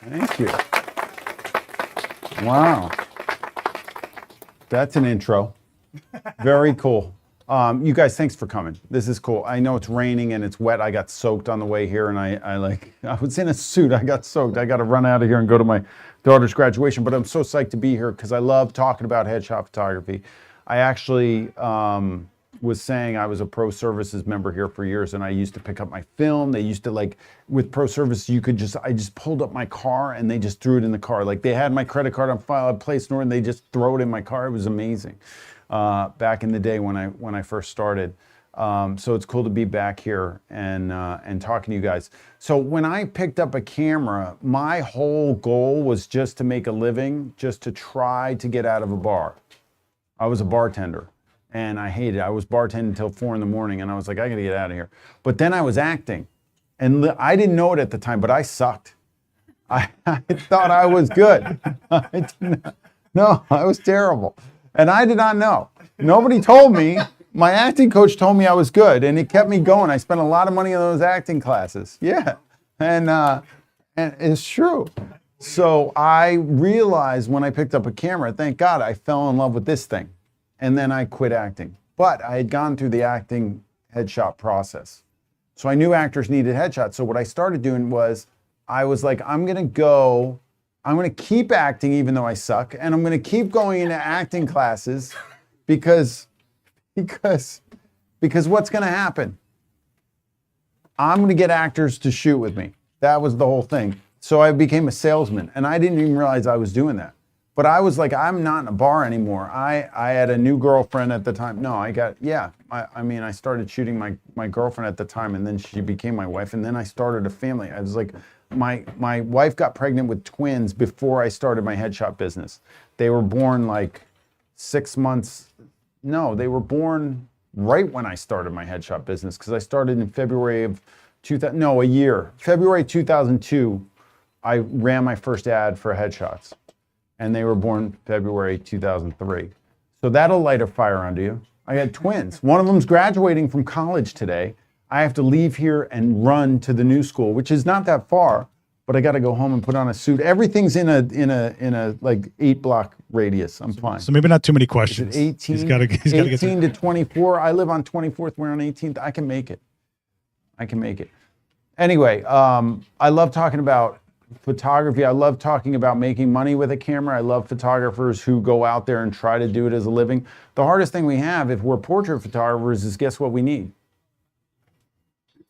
Thank you. Wow. That's an intro. Very cool. You guys, thanks for coming. This is cool. I know it's raining and it's wet. I got soaked on the way here, and I was in a suit. I got soaked. I got to run out of here and go to my daughter's graduation, but I'm so psyched to be here because I love talking about headshot photography. I actually was saying I was a Pro Services member here for years, and I used to pick up my film. They used to, like, with Pro Services, I just pulled up my car and they just threw it in the car. Like, they had my credit card on file, I placed an order, and they just throw it in my car. It was amazing. Back in the day when I first started. So it's cool to be back here and talking to you guys. So when I picked up a camera, my whole goal was just to make a living, just to try to get out of a bar. I was a bartender and I hated it. I was bartending until 4 in the morning and I was like, I gotta get out of here. But then I was acting and I didn't know it at the time, but I sucked. I thought I was good. No, I was terrible. And I did not know. Nobody told me. My acting coach told me I was good, and it kept me going. I spent a lot of money on those acting classes. Yeah, and it's true. So I realized when I picked up a camera, thank God, I fell in love with this thing. And then I quit acting. But I had gone through the acting headshot process. So I knew actors needed headshots. So what I started doing was, I was like, I'm gonna keep acting even though I suck, and I'm gonna keep going into acting classes because what's gonna happen? I'm gonna get actors to shoot with me. That was the whole thing. So I became a salesman, and I didn't even realize I was doing that. But I was like, I'm not in a bar anymore. I had a new girlfriend at the time. No, I started shooting my girlfriend at the time, and then she became my wife, and then I started a family. I was like, my wife got pregnant with twins before I started my headshot business. They were born like 6 months. No, they were born right when I started my headshot business, because I started in February of February 2002, I ran my first ad for headshots, and they were born February 2003. So that'll light a fire under you. I had twins. One of them's graduating from college today. I have to leave here and run to the new school, which is not that far, but I got to go home and put on a suit. Everything's in a like 8-block radius. I'm fine. So maybe not too many questions. 18, he's gotta 18 to 24. I live on 24th. We're on 18th. I can make it. Anyway, I love talking about photography. I love talking about making money with a camera. I love photographers who go out there and try to do it as a living. The hardest thing we have if we're portrait photographers is, guess what we need?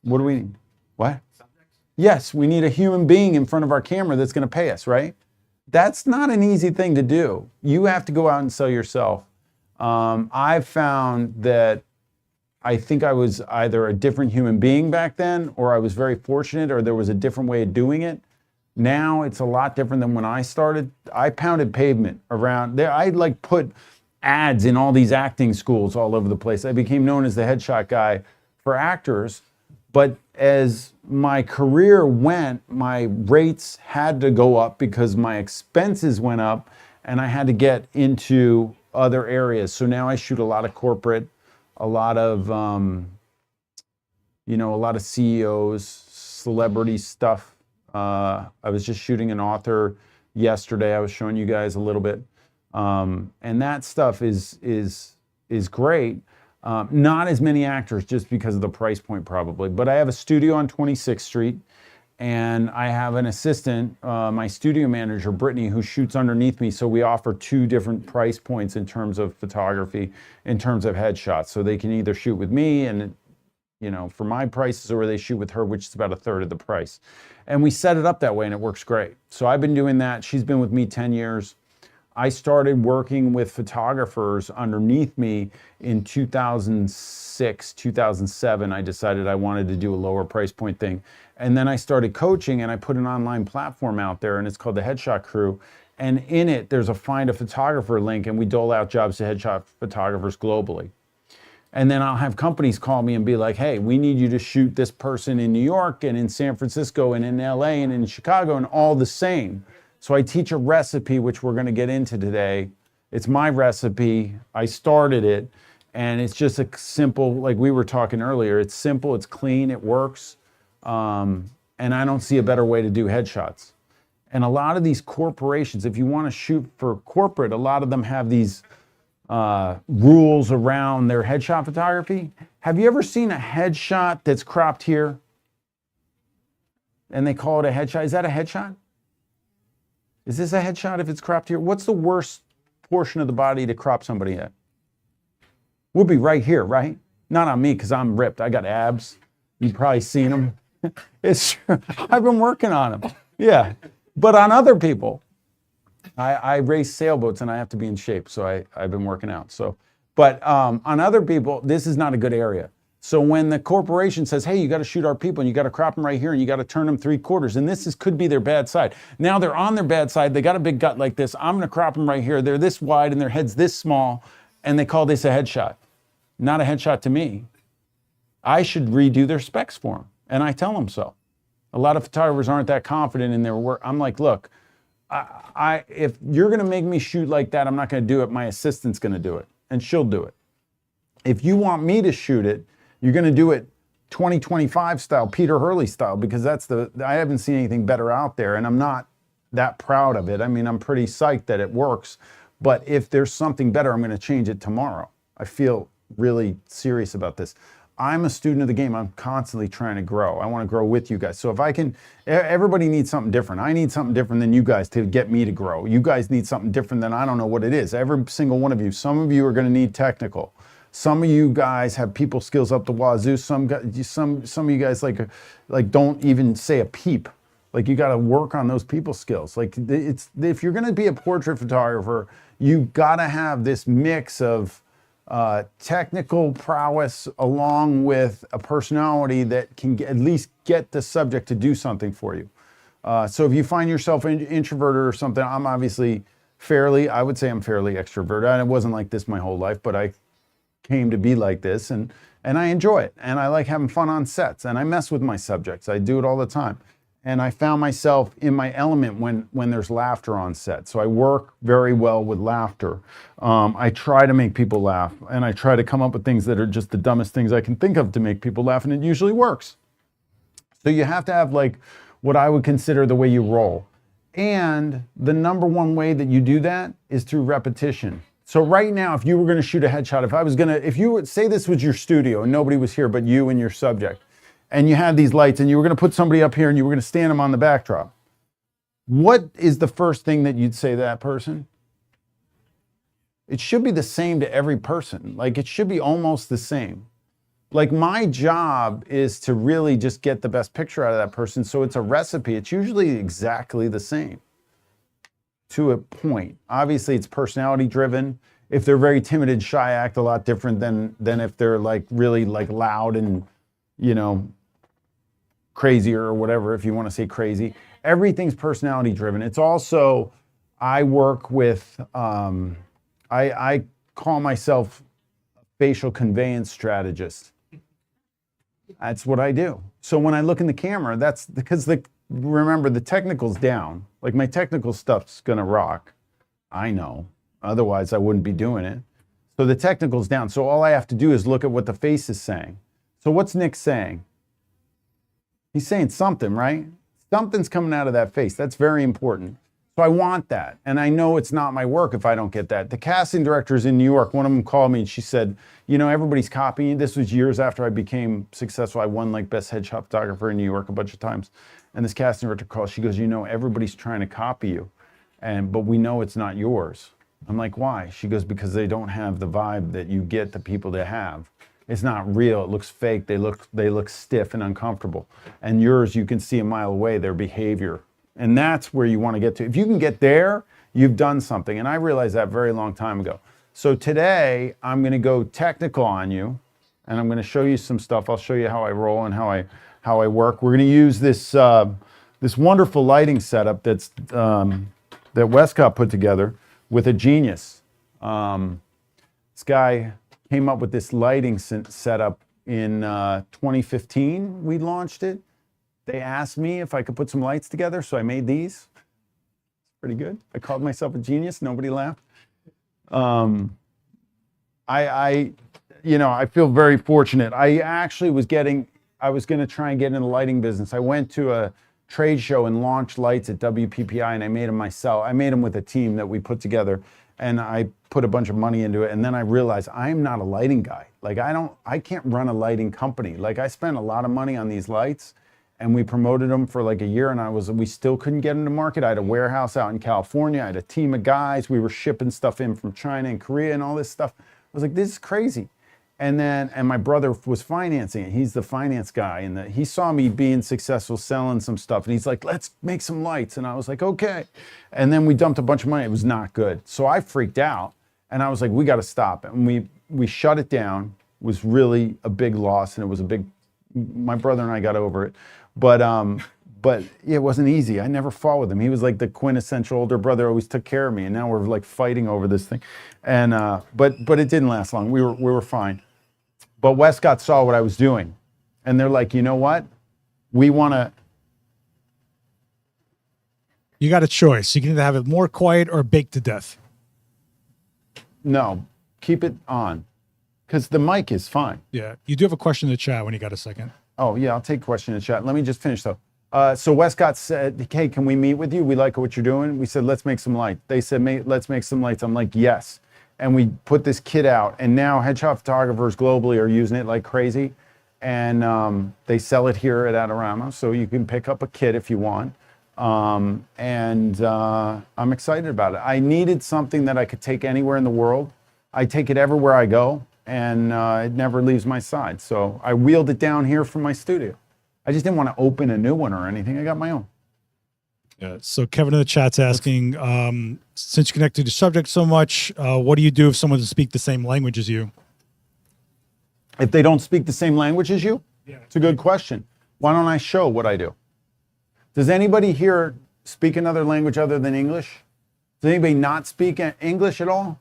What do we need? What? Subjects? Yes, we need a human being in front of our camera that's going to pay us, right? That's not an easy thing to do. You have to go out and sell yourself. I've found that I think I was either a different human being back then, or I was very fortunate, or there was a different way of doing it. Now it's a lot different than when I started. I pounded pavement around there. I like put ads in all these acting schools all over the place. I became known as the headshot guy for actors. But as my career went, my rates had to go up because my expenses went up, and I had to get into other areas. So now I shoot a lot of corporate, a lot of CEOs, celebrity stuff. I was just shooting an author yesterday. I was showing you guys a little bit, and that stuff is great. Not as many actors, just because of the price point probably. But I have a studio on 26th Street, and I have an assistant, my studio manager, Brittany, who shoots underneath me. So we offer 2 different price points in terms of photography, in terms of headshots. So they can either shoot with me and, for my prices, or they shoot with her, which is about 1/3 of the price. And we set it up that way, and it works great. So I've been doing that. She's been with me 10 years. I started working with photographers underneath me in 2006, 2007. I decided I wanted to do a lower price point thing. And then I started coaching, and I put an online platform out there, and it's called the Headshot Crew. And in it, there's a Find a Photographer link, and we dole out jobs to headshot photographers globally. And then I'll have companies call me and be like, hey, we need you to shoot this person in New York and in San Francisco and in LA and in Chicago, and all the same. So I teach a recipe, which we're going to get into today. It's my recipe. I started it, and it's just a simple, like we were talking earlier, it's simple, it's clean, it works. And I don't see a better way to do headshots. And a lot of these corporations, if you want to shoot for corporate, a lot of them have these rules around their headshot photography. Have you ever seen a headshot that's cropped here? And they call it a headshot. Is that a headshot? Is this a headshot if it's cropped here? What's the worst portion of the body to crop somebody at? Would be right here, right? Not on me because I'm ripped. I got abs. You've probably seen them. It's true. I've been working on them. Yeah. But on other people, I race sailboats and I have to be in shape. So I've been working out. So, but on other people, this is not a good area. So when the corporation says, hey, you got to shoot our people and you got to crop them right here and you got to turn them 3/4, and this could be their bad side. Now they're on their bad side. They got a big gut like this. I'm going to crop them right here. They're this wide and their head's this small, and they call this a headshot. Not a headshot to me. I should redo their specs for them, and I tell them so. A lot of photographers aren't that confident in their work. I'm like, look, if you're going to make me shoot like that, I'm not going to do it. My assistant's going to do it, and she'll do it. If you want me to shoot it, you're going to do it 2025 style, Peter Hurley style, because I haven't seen anything better out there, and I'm not that proud of it. I mean, I'm pretty psyched that it works, but if there's something better, I'm going to change it tomorrow. I feel really serious about this. I'm a student of the game. I'm constantly trying to grow. I want to grow with you guys. So if I can, everybody needs something different. I need something different than you guys to get me to grow. You guys need something different than I don't know what it is. Every single one of you. Some of you are going to need technical. Some of you guys have people skills up the wazoo. Some of you guys like don't even say a peep. Like you got to work on those people skills. Like if you're going to be a portrait photographer, you got to have this mix of technical prowess along with a personality that can at least get the subject to do something for you. So if you find yourself introverted or something, I'm obviously I would say I'm fairly extroverted. And it wasn't like this my whole life, but I came to be like this, and I enjoy it, and I like having fun on sets, and I mess with my subjects. I do it all the time, and I found myself in my element when there's laughter on set. So I work very well with laughter. I try to make people laugh, and I try to come up with things that are just the dumbest things I can think of to make people laugh, and it usually works. So you have to have like what I would consider the way you roll, and the number one way that you do that is through repetition. So right now, if you were going to shoot a headshot, if you would say this was your studio and nobody was here but you and your subject, and you had these lights and you were going to put somebody up here and you were going to stand them on the backdrop, what is the first thing that you'd say to that person? It should be the same to every person. Like it should be almost the same. Like my job is to really just get the best picture out of that person. So it's a recipe. It's usually exactly the same. To a point. Obviously it's personality driven. If they're very timid and shy, act a lot different than if they're like really like loud and, you know, crazier or whatever, if you want to say crazy. Everything's personality driven. It's also, I work with, I call myself a facial conveyance strategist. That's what I do. So when I look in the camera, that's because remember the technical's down. Like my technical stuff's gonna rock. I know, otherwise I wouldn't be doing it. So the technical's down. So all I have to do is look at what the face is saying. So what's Nick saying? He's saying something, right? Something's coming out of that face. That's very important. So I want that. And I know it's not my work if I don't get that. The casting directors in New York, one of them called me and she said, you know, everybody's copying. This was years after I became successful. I won like best headshot photographer in New York a bunch of times. And this casting director calls, she goes, you know, everybody's trying to copy you, but we know it's not yours. I'm like, why? She goes, because they don't have the vibe that you get the people to have. It's not real. It looks fake. They look stiff and uncomfortable. And yours, you can see a mile away their behavior. And that's where you want to get to. If you can get there, you've done something. And I realized that very long time ago. So today, I'm going to go technical on you, and I'm going to show you some stuff. I'll show you how I roll and how I work. We're going to use this this wonderful lighting setup that Westcott put together with a genius. This guy came up with this lighting setup in 2015. We launched it. They asked me if I could put some lights together, so I made these. Pretty good. I called myself a genius. Nobody laughed. You know, I feel very fortunate. I actually was going to try and get in the lighting business. I went to a trade show and launch lights at WPPI, and I made them myself. I made them with a team that we put together, and I put a bunch of money into it. And then I realized I'm not a lighting guy. Like I can't run a lighting company. Like I spent a lot of money on these lights, and we promoted them for like a year, and we still couldn't get them to market. I had a warehouse out in California. I had a team of guys. We were shipping stuff in from China and Korea and all this stuff. I was like, this is crazy. And my brother was financing it. He's the finance guy, and he saw me being successful selling some stuff, and he's like, let's make some lights. And I was like, okay. And then we dumped a bunch of money. It was not good. So I freaked out, and I was like, we got to stop. And we shut it down. It was really a big loss, and it was my brother and I got over it. But it wasn't easy. I never fought with him. He was like the quintessential older brother, always took care of me, and now we're like fighting over this thing. And but it didn't last long. We were fine. But Westcott saw what I was doing, and they're like, you know what? We want to. You got a choice. You can either have it more quiet or baked to death. No, keep it on, because the mic is fine. Yeah, you do have a question in the chat when you got a second. Oh yeah, I'll take a question in the chat. Let me just finish though. So Westcott said, hey, can we meet with you? We like what you're doing. We said, let's make some light. They said, let's make some lights. I'm like, yes. And we put this kit out, and now headshot photographers globally are using it like crazy. And they sell it here at Adorama, so you can pick up a kit if you want. I'm excited about it. I needed something that I could take anywhere in the world. I take it everywhere I go, and it never leaves my side. So I wheeled it down here from my studio. I just didn't want to open a new one or anything. I got my own. Yeah. So Kevin in the chat's asking, since you connect to the subject so much, what do you do if someone doesn't speak the same language as you? If they don't speak the same language as you? Yeah. It's a good question. Why don't I show what I do? Does anybody here speak another language other than English? Does anybody not speak English at all?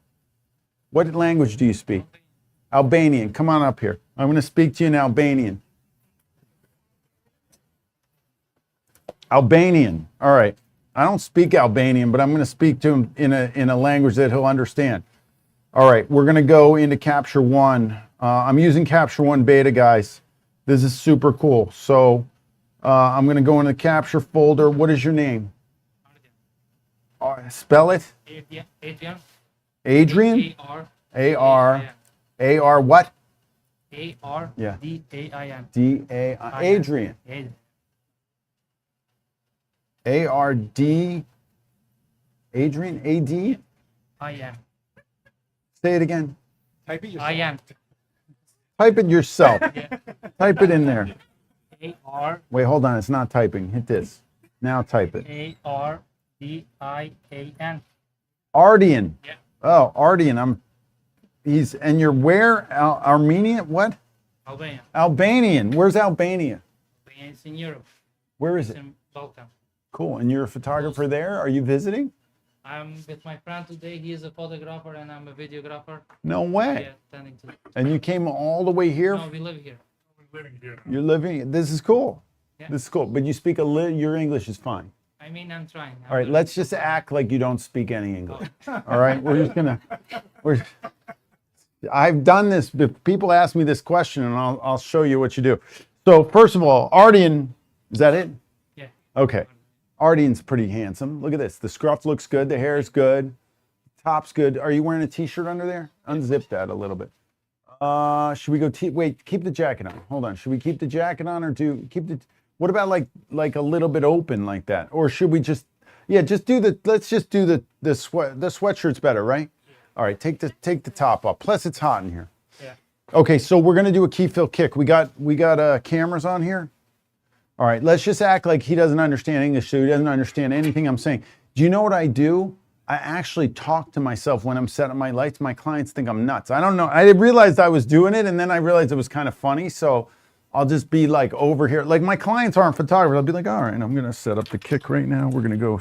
What language do you speak? Albanian. Come on up here. I'm going to speak to you in Albanian. Albanian. All right. I don't speak Albanian, but I'm going to speak to him in a language that he'll understand. All right. We're going to go into Capture One. I'm using Capture One beta, guys. This is super cool. So I'm going to go in the Capture folder. What is your name? Spell it. Adrian. Adrian. A-R what? A-R-D-A-I-N. D-A-I. Adrian. A-R-D. Adrian. A-D. I-N. Say it again. Type it yourself. I-N. Type it yourself. Yeah. Type it in there. A-R. Wait, hold on. It's not typing. Hit this. Now type it. A-R-D-I-A-N. Ardian. Yeah. Oh, Ardian. And you're where? Armenia? What? Albania. Albanian. Where's Albania? Albania is in Europe. Where is It's it? in Balkan. Cool. And you're a photographer there? Are you visiting? I'm with my friend today. He is a photographer and I'm a videographer. No way. Yeah, tending to. And you came all the way here? No, we live here. You're living. This is cool. Yeah. This is cool. But you speak your English is fine. I mean, I'm trying. All right, let's just act like you don't speak any English. All right, I've done this. If people ask me this question, and I'll show you what you do. So first of all, Ardian, is that it? Yeah. Okay. Ardian's pretty handsome. Look at this. The scruff looks good. The hair is good. Top's good. Are you wearing a t-shirt under there? Unzip that a little bit. Should we go? Wait, keep the jacket on. Hold on. Should we keep the jacket on or keep the? What about like a little bit open like that? Or should we just? Yeah, just do the. Let's just do the sweatshirt's better, right? Yeah. All right. Take the top off. Plus, it's hot in here. Yeah. Okay, so we're gonna do a key fill kick. We got cameras on here. All right. Let's just act like he doesn't understand English, so he doesn't understand anything I'm saying. Do you know what I do? I actually talk to myself when I'm setting my lights. My clients think I'm nuts. I don't know. I realized I was doing it, and then I realized it was kind of funny. So I'll just be like over here. Like my clients aren't photographers. I'll be like, all right, I'm gonna set up the kick right now. We're gonna go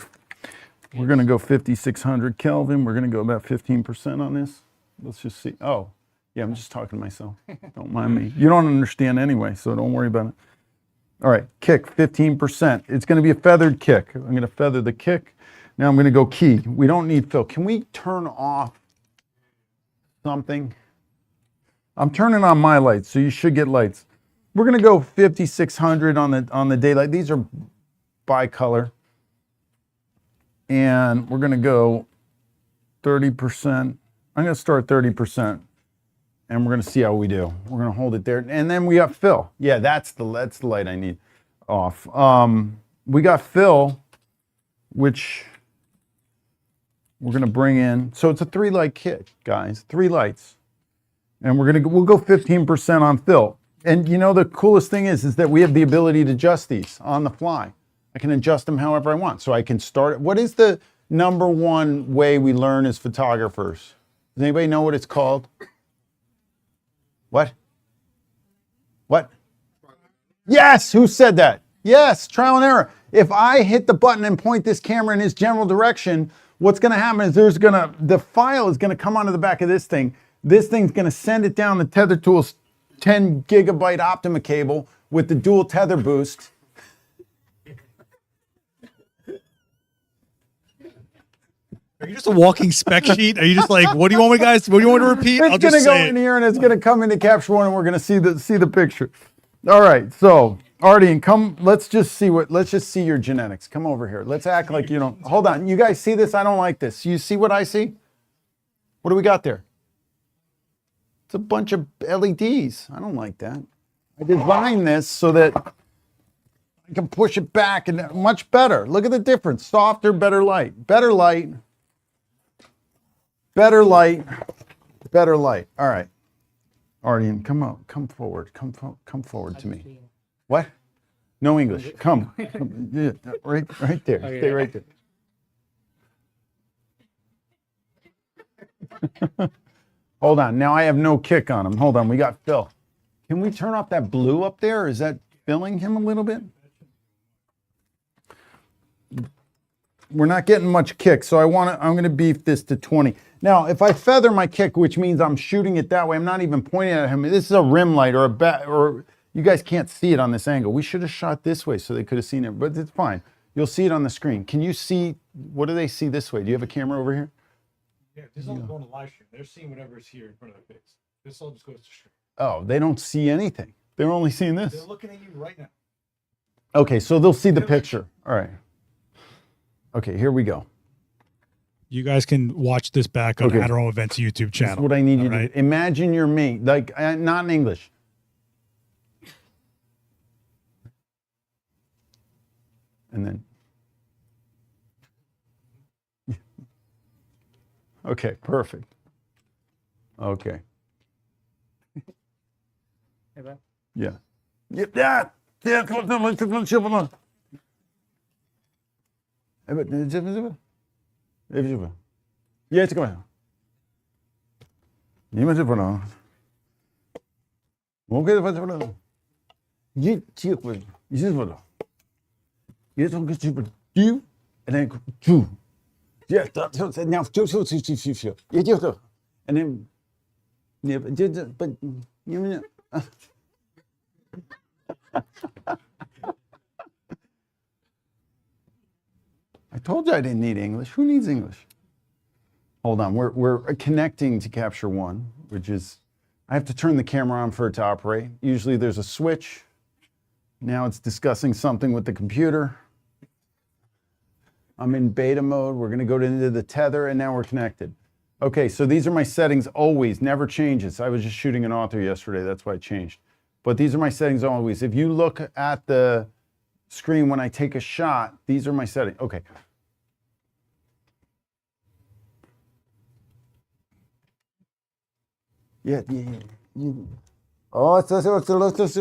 5,600 Kelvin. We're gonna go about 15% on this. Let's just see. Oh, yeah, I'm just talking to myself. Don't mind me. You don't understand anyway, so don't worry about it. All right, kick 15%. It's gonna be a feathered kick. I'm gonna feather the kick. Now I'm gonna go key. We don't need fill. Can we turn off something? I'm turning on my lights, so you should get lights. We're gonna go 5,600 on the daylight. These are bicolor. And we're going to go 30%. I'm going to start 30%. And we're going to see how we do. We're going to hold it there. And then we got fill. Yeah, that's the light I need off. We got fill, which we're going to bring in. So it's a 3-light kit, guys. 3 lights. And we'll go 15% on fill. And you know, the coolest thing is that we have the ability to adjust these on the fly. I can adjust them however I want. So I can start. What is the number one way we learn as photographers? Does anybody know what it's called? What? What? Yes, who said that? Yes, trial and error. If I hit the button and point this camera in its general direction, what's going to happen is the file is going to come onto the back of this thing. This thing's going to send it down the Tether Tool's 10 gigabyte Optima cable with the dual tether boost. Are you just a walking spec sheet? Are you just like, what do you want me, guys? What do you want me to repeat? It's going to go in here and it's going to come into Capture One and we're going to see the picture. All right, so Artie, come. Let's just see your genetics. Come over here. Let's act like you don't. Hold on, you guys see this? I don't like this. You see what I see? What do we got there? It's a bunch of LEDs. I don't like that. I designed this so that I can push it back and much better. Look at the difference. Softer, better light. Better light. Better light. Better light. All right. Ardian, come forward. Come forward to me. What? No English. Come. Yeah, right there. Okay. Stay right there. Hold on. Now I have no kick on him. Hold on. We got Phil. Can we turn off that blue up there? Is that filling him a little bit? We're not getting much kick, so I'm going to beef this to 20. Now, if I feather my kick, which means I'm shooting it that way, I'm not even pointing at him. This is a rim light or you guys can't see it on this angle. We should have shot this way so they could have seen it, but it's fine. You'll see it on the screen. Can you see, what do they see this way? Do you have a camera over here? Yeah, this is all going to live stream. They're seeing whatever is here in front of their face. This all just goes to stream. Oh, they don't see anything. They're only seeing this. They're looking at you right now. Okay, so they'll see the picture. All right. Okay, here we go. You guys can watch this back on Okay. Adorama Events YouTube channel. That's what I need you all to right? do. Imagine you're me, like not in English. And then. Okay, perfect. Okay. Hey, bud. Yeah. Yep, that. Yeah, come on, Yeah, it's going. You must have put Okay, what's it? You check with you just what? You don't get you and then two. Yeah, that's now you do. And then yeah, but you know. I told you I didn't need English. Who needs English? Hold on, we're connecting to Capture One, which is, I have to turn the camera on for it to operate. Usually there's a switch. Now it's discussing something with the computer. I'm in beta mode. We're gonna go into the tether and now we're connected. Okay, so these are my settings always, never changes. I was just shooting an author yesterday, that's why it changed. But these are my settings always. If you look at the screen when I take a shot, these are my settings. Okay. Yeah. Oh, it's that's what it is.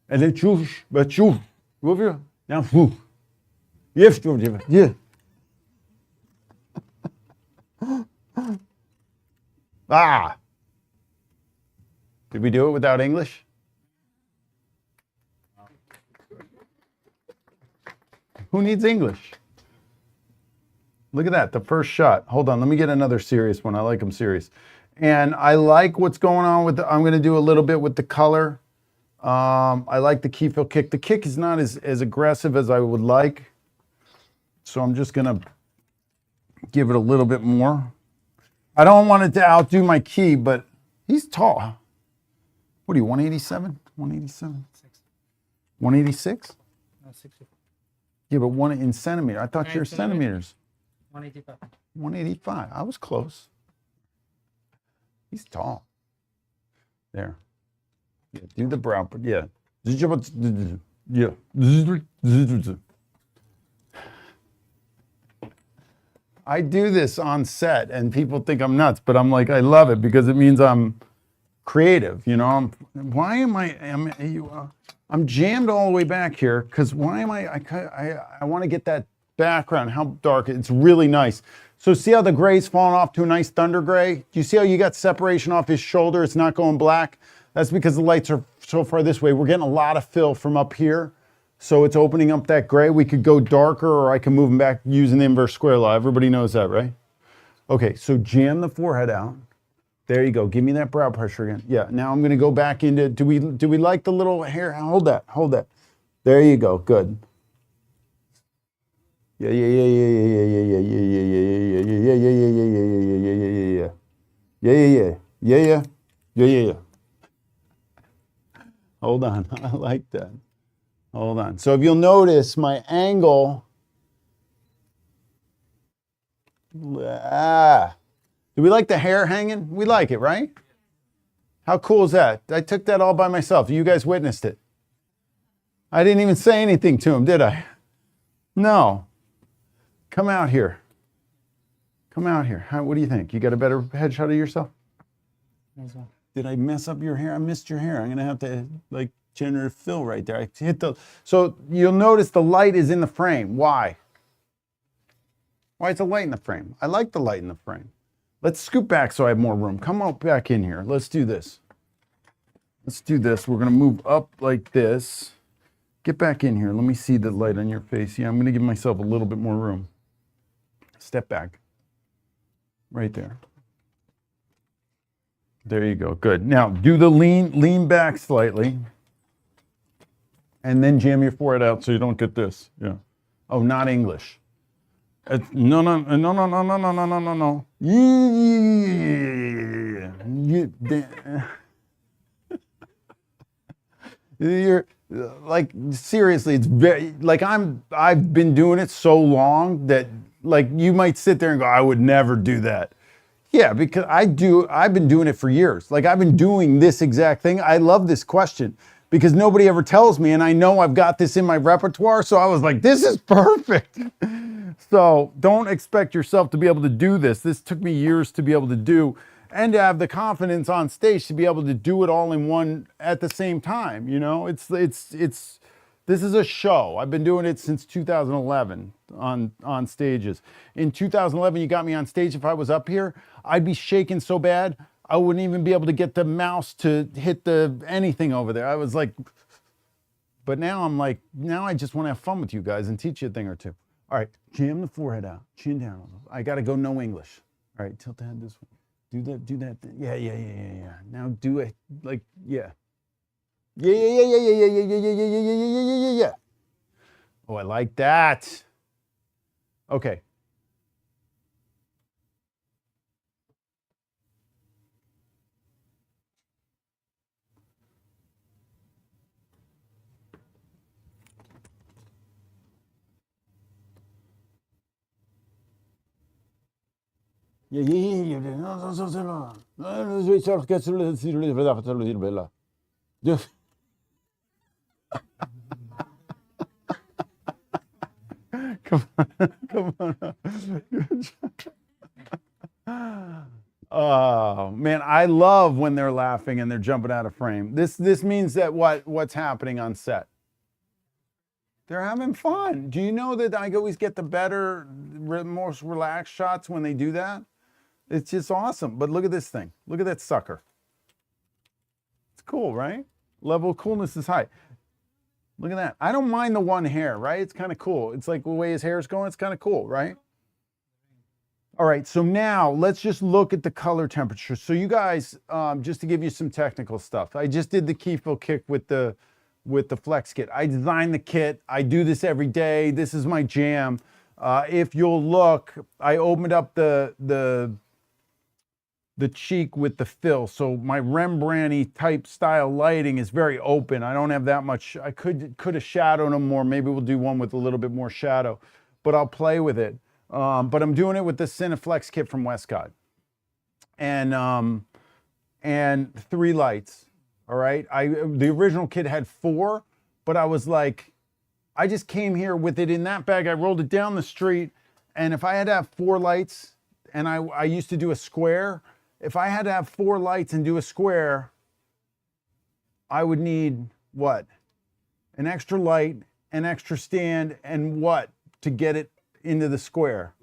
And then choose, but choose. Now, yes, yeah. Ah! Did we do it without English? Who needs English? Look at that, the first shot. Hold on, let me get another serious one. I like them serious. And I like what's going on with I'm gonna do a little bit with the color. I like the key fill kick. The kick is not as aggressive as I would like. So I'm just gonna give it a little bit more. I don't want it to outdo my key, but he's tall. What are you, 187? 187? 186? No, 60. Yeah, but one in centimeter. I thought you were 9 centimeters. 185. 185. I was close. He's tall. There. Yeah, do the brow. Yeah. Yeah. I do this on set, and people think I'm nuts, but I'm like, I love it because it means I'm creative. You know, I'm jammed all the way back here because why am I want to get that background, how dark, it's really nice. So see how the gray's falling off to a nice thunder gray? Do you see how you got separation off his shoulder? It's not going black. That's because the lights are so far this way. We're getting a lot of fill from up here. So it's opening up that gray. We could go darker, or I can move them back using the inverse square law. Everybody knows that, right? Okay, so jam the forehead out. There you go. Give me that brow pressure again. Yeah, now I'm gonna go back into, do we like the little hair? Hold that, hold that. There you go, good. Yeah. Hold on, I like that. Hold on. So if you'll notice my angle, do we like the hair hanging? We like it, right? How cool is that? I took that all by myself. You guys witnessed it. I didn't even say anything to him, did I? No. Come out here. Come out here. What do you think? You got a better headshot of yourself? Nice one. Did I mess up your hair? I missed your hair. I'm going to have to like generative fill right there. I hit the, so you'll notice the light is in the frame. Why? Why is the light in the frame? I like the light in the frame. Let's scoot back so I have more room. Come on back in here. Let's do this. Let's do this. We're going to move up like this. Get back in here. Let me see the light on your face. Yeah, I'm going to give myself a little bit more room. Step back. Right there. There you go. Good. Now do the lean back slightly. And then jam your forehead out so you don't get this. Yeah. Oh, not English. No. You're like, seriously, it's very, like I've been doing it so long that like you might sit there and go, I would never do that. Yeah, because I've been doing it for years. Like I've been doing this exact thing. I love this question because nobody ever tells me, and I know I've got this in my repertoire. So I was like, this is perfect. So don't expect yourself to be able to do this. This took me years to be able to do, and to have the confidence on stage to be able to do it all in one at the same time. You know, this is a show. I've been doing it since 2011 on stages. In 2011, you got me on stage. If I was up here, I'd be shaking so bad, I wouldn't even be able to get the mouse to hit anything over there. I was like, but now I'm like, now I just want to have fun with you guys and teach you a thing or two. All right, jam the forehead out, chin down. I got to go no English. All right, tilt the head this way. Do that. Yeah. Now do it like, yeah. Yeah. Oh, I like that. Okay. Come on. Good job. Oh man, I love when they're laughing and they're jumping out of frame. This means that what's happening on set? They're having fun. Do you know that I always get the better, most relaxed shots when they do that? It's just awesome. But look at this thing. Look at that sucker. It's cool, right? Level of coolness is high. Look at that. I don't mind the one hair, right? It's kind of cool. It's like the way his hair is going. It's kind of cool, right? All right, so now let's just look at the color temperature. So you guys, just to give you some technical stuff, I just did the key fill kick with the flex kit. I designed the kit. I do this every day. This is my jam. If you'll look, I opened up the the cheek with the fill. So my Rembrandt-y type style lighting is very open. I don't have that much. I could have shadowed them more. Maybe we'll do one with a little bit more shadow, but I'll play with it. But I'm doing it with the Cineflex kit from Westcott. And 3 lights. All right. The original kit had 4, but I was like, I just came here with it in that bag. I rolled it down the street, and if I had to have 4 lights, and I used to do a square, if I had to have 4 lights and do a square, I would need what? An extra light, an extra stand, and what to get it into the square?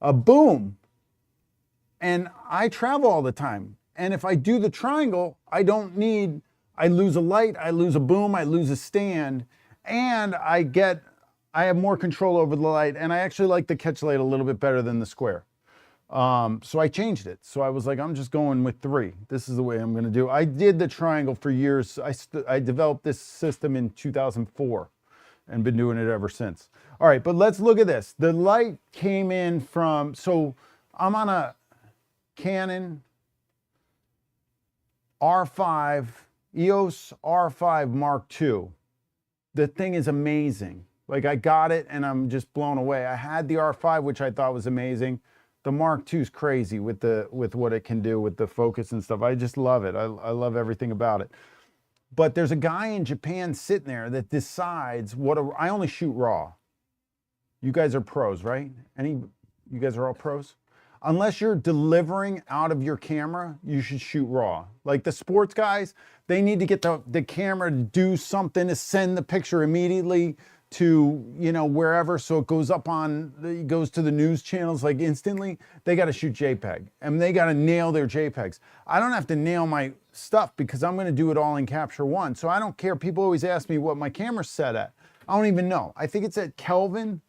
A boom. And I travel all the time. And if I do the triangle, I lose a light, I lose a boom, I lose a stand, and I have more control over the light, and I actually like the catch light a little bit better than the square. So I changed it. So I was like, I'm just going with 3. This is the way I'm going to do. I did the triangle for years. I developed this system in 2004 and been doing it ever since. All right, but let's look at this. The light came in from, so I'm on a Canon R5, EOS R5 Mark II. The thing is amazing. Like, I got it and I'm just blown away. I had the R5, which I thought was amazing. The Mark II is crazy with what it can do with the focus and stuff. I just love it. I love everything about it. But there's a guy in Japan sitting there that decides I only shoot RAW. You guys are pros, right? You guys are all pros? Unless you're delivering out of your camera, you should shoot RAW. Like the sports guys, they need to get the camera to do something to send the picture immediately to, wherever, so it goes to the news channels like instantly. They got to shoot JPEG, and they got to nail their JPEGs. I don't have to nail my stuff because I'm going to do it all in Capture One. So I don't care. People always ask me what my camera's set at. I don't even know. I think it's at Kelvin.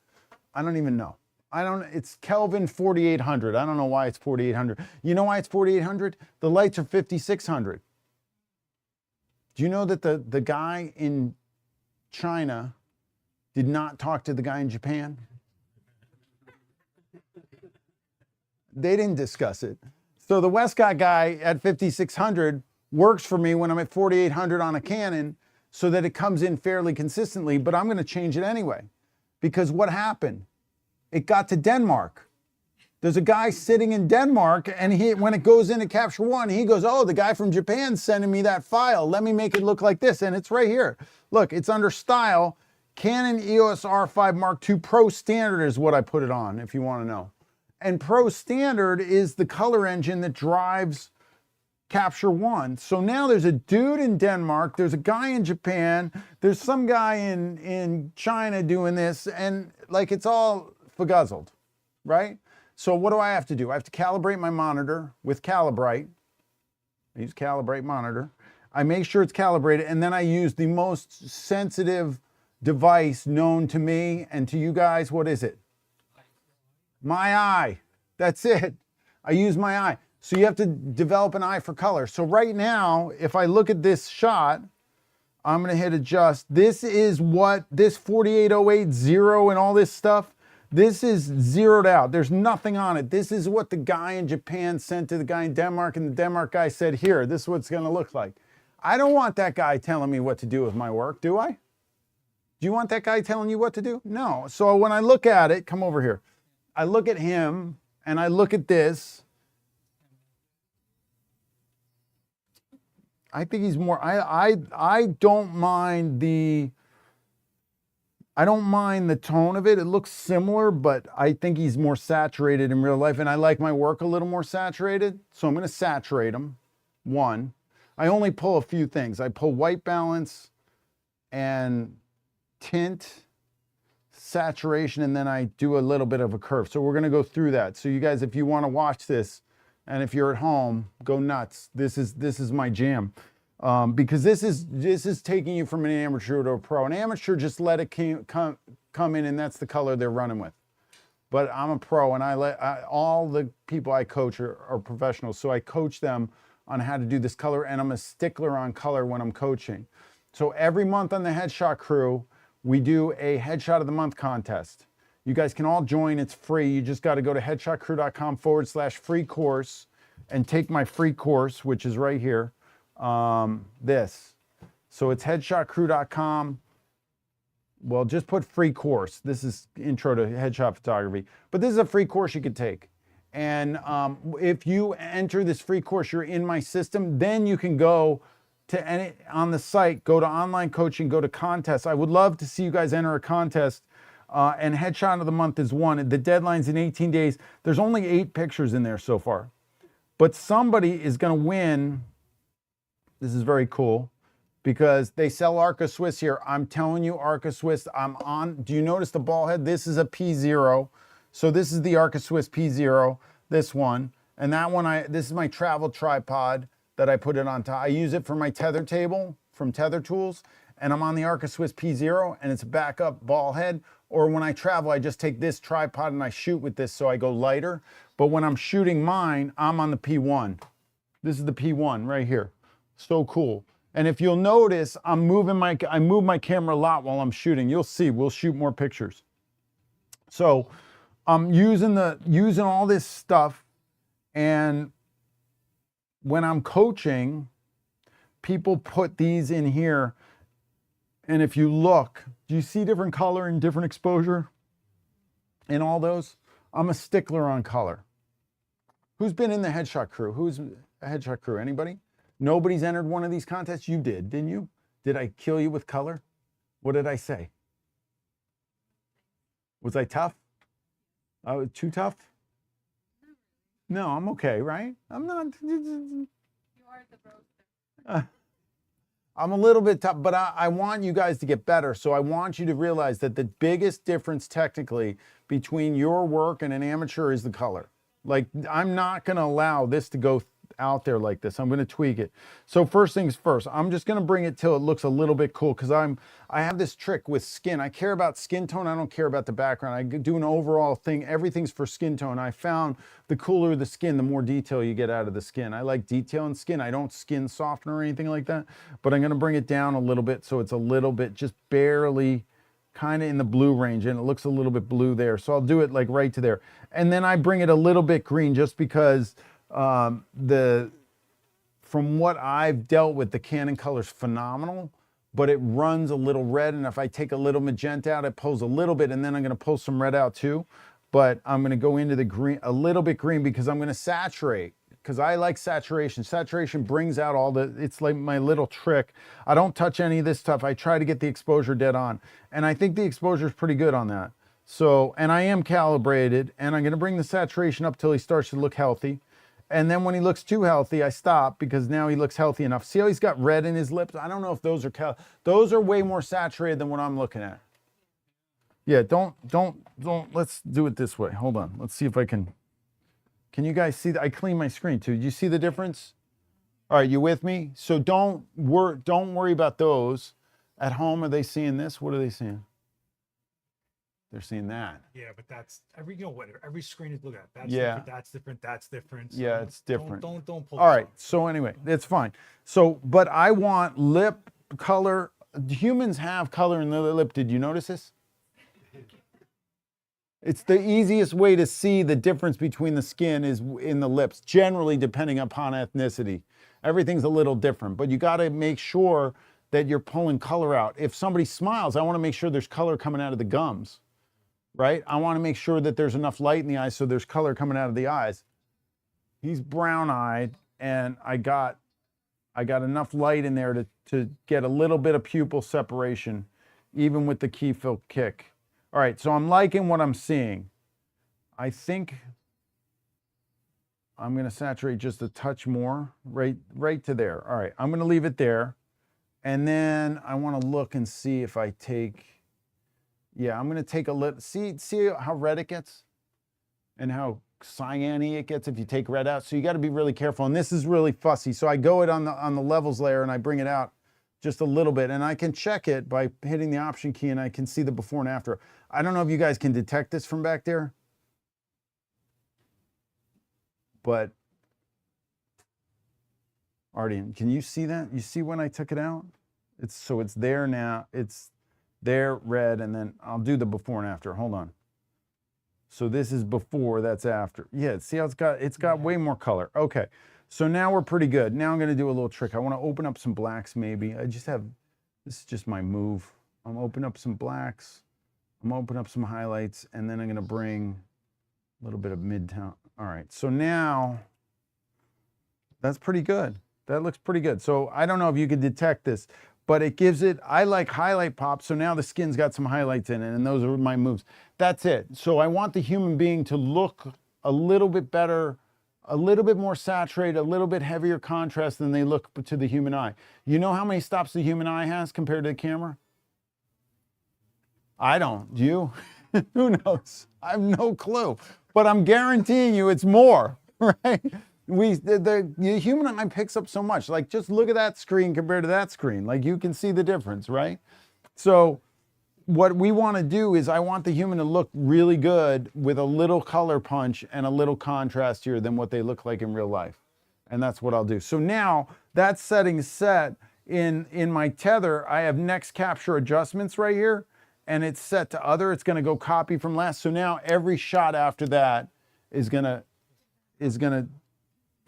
I don't even know. It's Kelvin 4800. I don't know why it's 4800. You know why it's 4800? The lights are 5600. Do you know that the guy in China did not talk to the guy in Japan? They didn't discuss it. So the Westcott guy at 5600 works for me when I'm at 4800 on a Canon so that it comes in fairly consistently, but I'm going to change it anyway. Because what happened? It got to Denmark. There's a guy sitting in Denmark, and when it goes into Capture One, he goes, oh, the guy from Japan's sending me that file. Let me make it look like this. And it's right here. Look, it's under Style. Canon EOS R5 Mark II Pro Standard is what I put it on, if you want to know. And Pro Standard is the color engine that drives Capture One. So now there's a dude in Denmark, there's a guy in Japan, there's some guy in China doing this, and like it's all fuguzzled, right? So what do I have to do? I have to calibrate my monitor with Calibrite. I use Calibrite monitor. I make sure it's calibrated, and then I use the most sensitive device known to me and to you guys. What is it? My eye. That's it. I use my eye. So you have to develop an eye for color. So right now, if I look at this shot, I'm going to hit adjust. This is what this 48080 and all this stuff, this is zeroed out. There's nothing on it. This is what the guy in Japan sent to the guy in Denmark, and the Denmark guy said, here, this is what it's going to look like. I don't want that guy telling me what to do with my work, do I? Do you want that guy telling you what to do? No. So when I look at it, come over here. I look at him, and I look at this. I think he's more, I don't mind the tone of it. It looks similar, but I think he's more saturated in real life, and I like my work a little more saturated, so I'm going to saturate him. One, I only pull a few things. I pull white balance and tint, saturation, and then I do a little bit of a curve. So we're going to go through that. So you guys, if you want to watch this, and if you're at home, go nuts. This is my jam. Because this is taking you from an amateur to a pro. An amateur, just let it come in, and that's the color they're running with. But I'm a pro, and all the people I coach are professionals, so I coach them on how to do this color, and I'm a stickler on color when I'm coaching. So every month on the Headshot Crew, we do a Headshot of the Month contest. You guys can all join. It's free. You just got to go to headshotcrew.com/free course, and take my free course, which is right here, this. So it's headshotcrew.com. Well, just put free course. This is intro to headshot photography, but this is a free course you could take. And if you enter this free course, you're in my system, then you can go to any, on the site, go to online coaching, go to contests. I would love to see you guys enter a contest. And headshot of the month is one. The deadline's in 18 days. There's only 8 pictures in there so far. But somebody is going to win. This is very cool because they sell Arca Swiss here. I'm telling you, Arca Swiss, I'm on. Do you notice the ball head? This is a P0. So this is the Arca Swiss P0, this one. And that one, this is my travel tripod that I put it on top. I use it for my tether table from Tether Tools. And I'm on the Arca Swiss P0 and it's a backup ball head. Or when I travel, I just take this tripod and I shoot with this so I go lighter. But when I'm shooting mine, I'm on the P1. This is the P1 right here. So cool. And if you'll notice, I move my camera a lot while I'm shooting. You'll see, we'll shoot more pictures. So I'm using all this stuff, and when I'm coaching, people put these in here. And if you look, do you see different color and different exposure in all those? I'm a stickler on color. Who's been in the headshot crew? Who's a headshot crew? Anybody? Nobody's entered one of these contests? You did, didn't you? Did I kill you with color? What did I say? Was I tough? Too tough? No, I'm okay, right? I'm not. You are the roaster. I'm a little bit tough, but I want you guys to get better. So I want you to realize that the biggest difference technically between your work and an amateur is the color. Like, I'm not going to allow this to go out there like this. I'm going to tweak it. So first things first, I'm just going to bring it till it looks a little bit cool because I have this trick with skin. I care about skin tone. I don't care about the background. I do an overall thing. Everything's for skin tone. I found the cooler the skin, the more detail you get out of the skin. I like detail in skin. I don't skin soften or anything like that, but I'm going to bring it down a little bit so it's a little bit just barely kind of in the blue range, and it looks a little bit blue there. So I'll do it like right to there. And then I bring it a little bit green just because from what I've dealt with, the Canon color's phenomenal, but it runs a little red. And if I take a little magenta out, it pulls a little bit, and then I'm going to pull some red out too. But I'm going to go into the green, a little bit green, because I'm going to saturate, because I like saturation. Saturation brings out all the, it's like my little trick. I don't touch any of this stuff. I try to get the exposure dead on. And I think the exposure is pretty good on that. So, and I am calibrated, and I'm going to bring the saturation up till he starts to look healthy. And then when he looks too healthy, I stop, because now he looks healthy enough. See how he's got red in his lips? I don't know if those are those are way more saturated than what I'm looking at. Yeah, don't, let's do it this way. Hold on. Let's see if I can you guys see that? I clean my screen too. Do you see the difference? All right, you with me? So don't worry about those. At home, are they seeing this? What are they seeing? They're seeing that. Yeah, but that's every every screen is look at. That's Yeah. different, that's different, that's different. Yeah, it's different. Don't pull. All this right. off. So anyway, it's fine. So, but I want lip color. Humans have color in their lip. Did you notice this? It's the easiest way to see the difference between the skin is in the lips, generally depending upon ethnicity. Everything's a little different, but you got to make sure that you're pulling color out. If somebody smiles, I want to make sure there's color coming out of the gums, right? I want to make sure that there's enough light in the eyes so there's color coming out of the eyes. He's brown-eyed, and I got enough light in there to get a little bit of pupil separation, even with the key fill kick. All right, so I'm liking what I'm seeing. I think I'm going to saturate just a touch more, right to there. All right, I'm going to leave it there. And then I want to look and see if I take, yeah, I'm going to take a little, see how red it gets and how cyan-y it gets if you take red out. So you got to be really careful. And this is really fussy. So I go it on the levels layer and I bring it out just a little bit, and I can check it by hitting the option key, and I can see the before and after. I don't know if you guys can detect this from back there, but Arden, can you see that? You see when I took it out? It's there now. It's there, red, and then I'll do the before and after. Hold on. So this is before, that's after. Yeah, see how it's got way more color. Okay, so now we're pretty good. Now I'm gonna do a little trick. I wanna open up some blacks maybe. This is just my move. I'm gonna open up some blacks. I'm gonna open up some highlights, and then I'm gonna bring a little bit of midtown. All right, so now, that's pretty good. That looks pretty good. So I don't know if you can detect this, but it gives it, I like highlight pop, so now the skin's got some highlights in it, and those are my moves. That's it. So I want the human being to look a little bit better, a little bit more saturated, a little bit heavier contrast than they look to the human eye. You know how many stops the human eye has compared to the camera? I don't. Do you? Who knows? I have no clue. But I'm guaranteeing you it's more, right? The human eye picks up so much. Like, just look at that screen compared to that screen. Like, you can see the difference, right? So what we want to do is I want the human to look really good with a little color punch and a little contrast here than what they look like in real life. And that's what I'll do. So now that setting's set. In my tether, I have next capture adjustments right here, and it's set to other. It's going to go copy from last. So now every shot after that is going to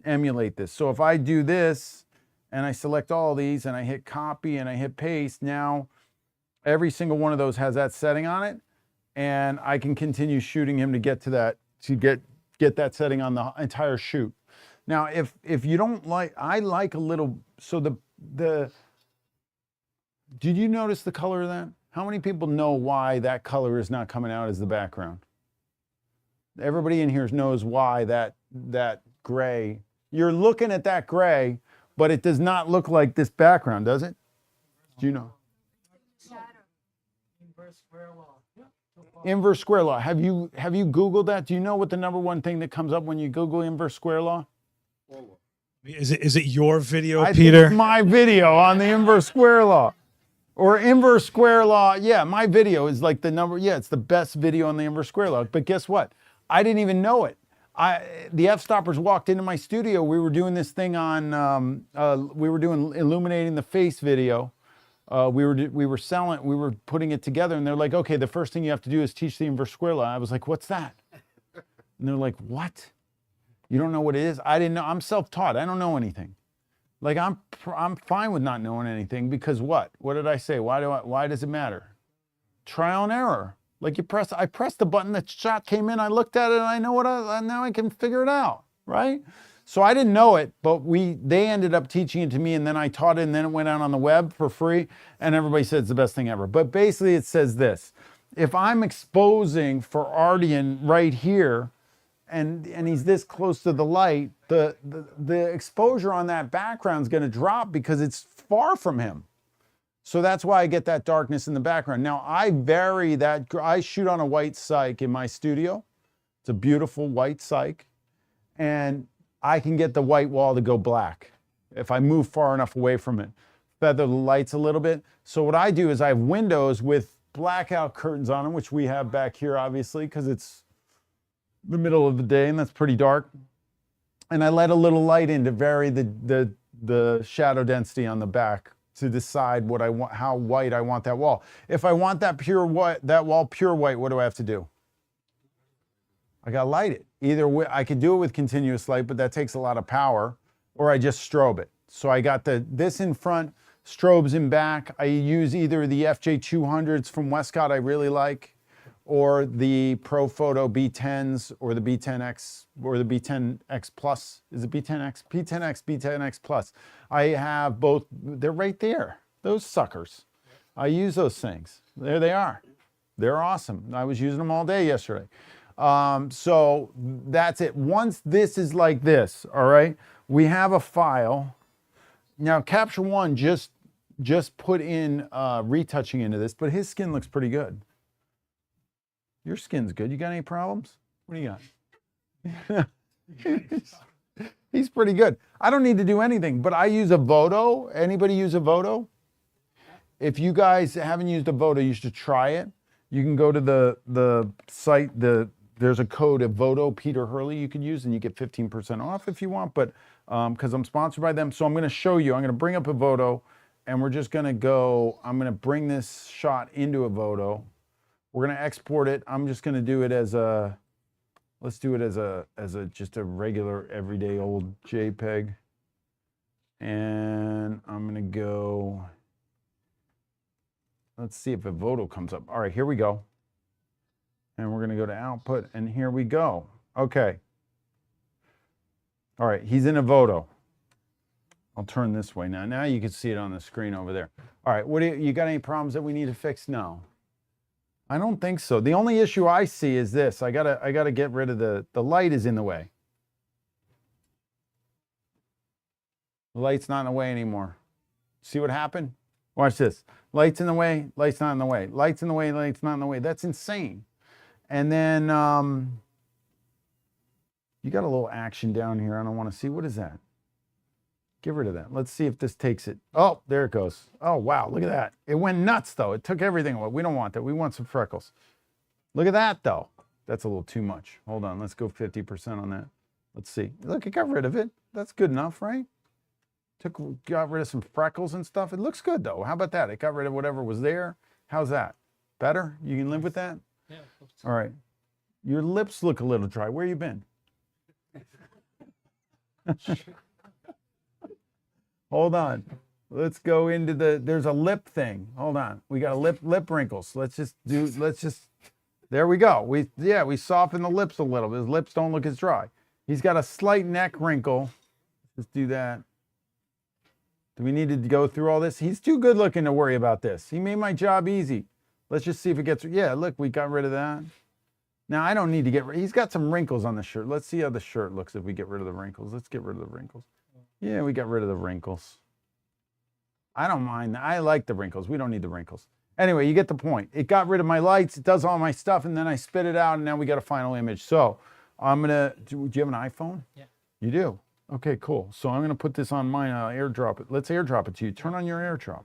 emulate this. So if I do this and I select all these and I hit copy and I hit paste, now every single one of those has that setting on it, and I can continue shooting him to get to that, to get that setting on the entire shoot. Now, if you don't like, I like a little, so did you notice the color of that? How many people know why that color is not coming out as the background? Everybody in here knows why that gray, you're looking at that gray, but it does not look like this background, does it? Do you know? Inverse square law. Inverse square law. Have you Googled that? Do you know what the #1 thing that comes up when you Google inverse square law? Is it your video, I think Peter? it's my video on the inverse square law. Or inverse square law. Yeah, my video is like it's the best video on the inverse square law. But guess what? I didn't even know it. The F-stoppers walked into my studio. We were doing this thing on, we were doing illuminating the face video. We were putting it together, and they're like, okay, the first thing you have to do is teach the inverse square law. I was like, what's that? And they're like, what? You don't know what it is? I didn't know. I'm self-taught. I don't know anything. Like, I'm fine with not knowing anything, because what? What did I say? Why does it matter? Trial and error. Like, I pressed the button, the shot came in, I looked at it, and I know now I can figure it out, right? So I didn't know it, but they ended up teaching it to me, and then I taught it, and then it went out on the web for free, and everybody said it's the best thing ever. But basically it says this: if I'm exposing for Ardian right here, and he's this close to the light, the exposure on that background is going to drop because it's far from him. So that's why I get that darkness in the background. Now I vary that. I shoot on a white cyc in my studio. It's a beautiful white cyc, and I can get the white wall to go black if I move far enough away from it. Feather the lights a little bit. So what I do is I have windows with blackout curtains on them, which we have back here, obviously, because it's the middle of the day and that's pretty dark. And I let a little light in to vary the shadow density on the back to decide what I want, how white I want that wall. If I want that pure white, that wall pure white, what do I have to do? I gotta light it. Either way, I could do it with continuous light, but that takes a lot of power, or I just strobe it. So I got this in front, strobes in back. I use either the FJ200s from Westcott I really like, or the Profoto B10s, or the B10X, or the B10X Plus. Is it B10X? B10X, B10X Plus. I have both. They're right there. Those suckers. I use those things. There they are. They're awesome. I was using them all day yesterday. So that's it. Once this is like this, all right, we have a file. Now Capture One just put in retouching into this, but his skin looks pretty good. Your skin's good. You got any problems? What do you got? He's pretty good. I don't need to do anything, but I use a Voto. Anybody use a Voto? If you guys haven't used a Voto, you should try it. You can go to the site, there's a code of Voto Peter Hurley you can use, and you get 15% off if you want, but because I'm sponsored by them. So I'm gonna show you, I'm gonna bring up a Voto, and we're just gonna go, I'm gonna bring this shot into a Voto. We're gonna export it. I'm just gonna do it as a Let's do it as a just a regular everyday old JPEG. And I'm gonna go, let's see if a photo comes up. All right, here we go. And we're gonna go to output, and here we go. Okay. All right, he's in a photo. I'll turn this way now. Now you can see it on the screen over there. All right, what do you got any problems that we need to fix? No. I don't think so. The only issue I see is this. I gotta get rid of the light is in the way. The light's not in the way anymore. See what happened? Watch this. Light's in the way, light's not in the way. Light's in the way, light's not in the way. That's insane. And then you got a little action down here. I don't want to see. What is that? Get rid of that. Let's see if this takes it. Oh, there it goes. Oh, wow. Look at that. It went nuts, though. It took everything away. We don't want that. We want some freckles. Look at that, though. That's a little too much. Hold on. Let's go 50% on that. Let's see. Look, it got rid of it. That's good enough, right? Got rid of some freckles and stuff. It looks good, though. How about that? It got rid of whatever was there. How's that? Better? You can live with that? Yeah. All right. Your lips look a little dry. Where you been? Hold on. Let's go into there's a lip thing. Hold on. We got a lip wrinkles. There we go. We soften the lips a little. His lips don't look as dry. He's got a slight neck wrinkle. Let's do that. Do we need to go through all this? He's too good looking to worry about this. He made my job easy. Let's just see if it gets, yeah, look, we got rid of that. Now I don't need to get rid, he's got some wrinkles on the shirt. Let's see how the shirt looks if we get rid of the wrinkles. Let's get rid of the wrinkles. Yeah, we got rid of the wrinkles. I don't mind. I like the wrinkles. We don't need the wrinkles. Anyway, you get the point. It got rid of my lights. It does all my stuff, and then I spit it out, and now we got a final image. So I'm going to, do you have an iPhone? Yeah. You do? Okay, cool. So I'm going to put this on mine. Airdrop it. Let's airdrop it to you. Turn on your airdrop.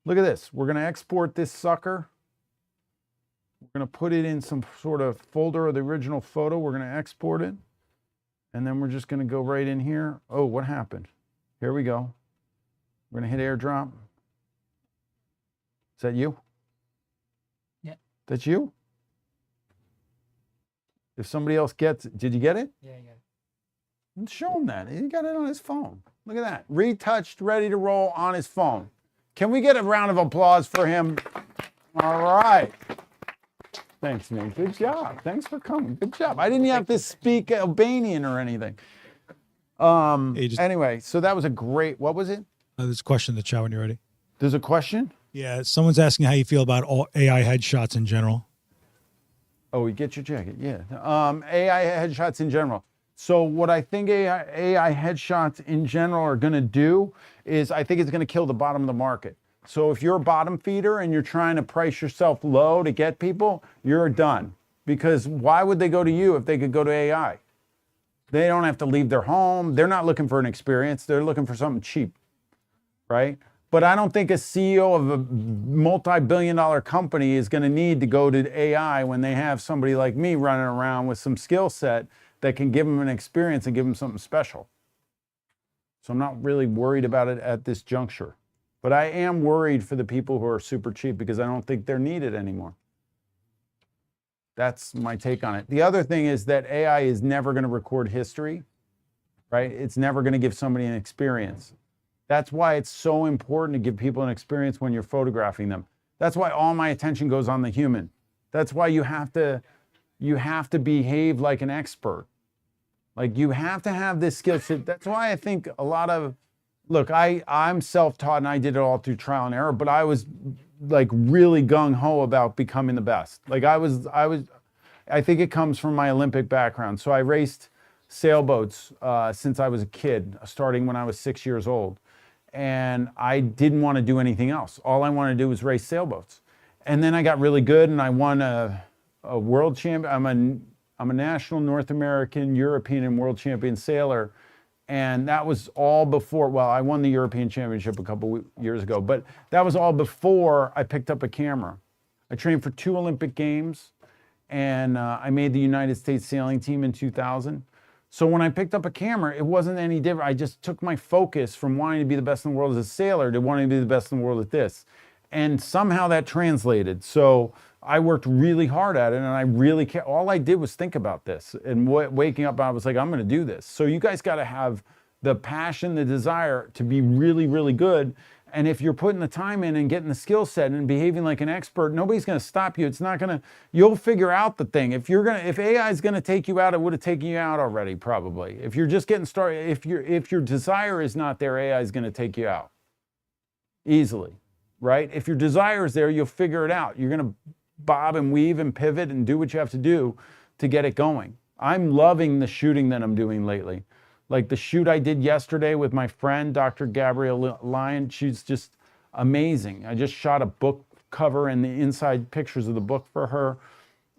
Look at this. We're going to export this sucker. We're going to put it in some sort of folder of the original photo. We're going to export it. And then we're just going to go right in here. Oh, what happened? Here we go. We're going to hit airdrop. Is that you? Yeah. That's you? If somebody else gets it, did you get it? Yeah, I got it. Let's show him that. He got it on his phone. Look at that. Retouched, ready to roll on his phone. Can we get a round of applause for him? All right. Thanks, Nate. Good job. Thanks for coming. Good job. I didn't have to speak Albanian or anything. Anyway, so that was a great, what was it? There's a question in the chat when you're ready. There's a question? Yeah, someone's asking how you feel about all AI headshots in general. Oh, we get your jacket. Yeah. AI headshots in general. So what I think AI headshots in general are going to do is I think it's going to kill the bottom of the market. So if you're a bottom feeder and you're trying to price yourself low to get people, you're done. Because why would they go to you if they could go to AI? They don't have to leave their home. They're not looking for an experience. They're looking for something cheap, right? But I don't think a CEO of a multi-billion-dollar company is going to need to go to AI when they have somebody like me running around with some skill set that can give them an experience and give them something special. So I'm not really worried about it at this juncture. But I am worried for the people who are super cheap because I don't think they're needed anymore. That's my take on it. The other thing is that AI is never going to record history, right? It's never going to give somebody an experience. That's why it's so important to give people an experience when you're photographing them. That's why all my attention goes on the human. That's why you have to behave like an expert. Like you have to have this skill set. That's why I think a lot of, look, I'm self-taught and I did it all through trial and error, but I was like really gung-ho about becoming the best. Like I think it comes from my Olympic background. So I raced sailboats since I was a kid, starting when I was 6 years old. And I didn't want to do anything else. All I wanted to do was race sailboats. And then I got really good and I won a world champion. I'm a national North American, European, and world champion sailor. And that was all before, well, I won the European Championship a couple years ago, but that was all before I picked up a camera. I trained for 2 Olympic Games, and I made the United States sailing team in 2000. So when I picked up a camera, it wasn't any different. I just took my focus from wanting to be the best in the world as a sailor to wanting to be the best in the world at this. And somehow that translated. So I worked really hard at it, and I really all I did was think about this. And waking up, I was like, I'm going to do this. So you guys got to have the passion, the desire to be really, really good. And if you're putting the time in and getting the skill set and behaving like an expert, nobody's going to stop you. It's not going to, you'll figure out the thing. If AI is going to take you out, it would have taken you out already, probably. If you're just getting started, if your desire is not there, AI is going to take you out easily, right? If your desire is there, you'll figure it out. You're going to bob and weave and pivot and do what you have to do to get it going. I'm loving the shooting that I'm doing lately. Like the shoot I did yesterday with my friend, Dr. Gabrielle Lyon, she's just amazing. I just shot a book cover and the inside pictures of the book for her.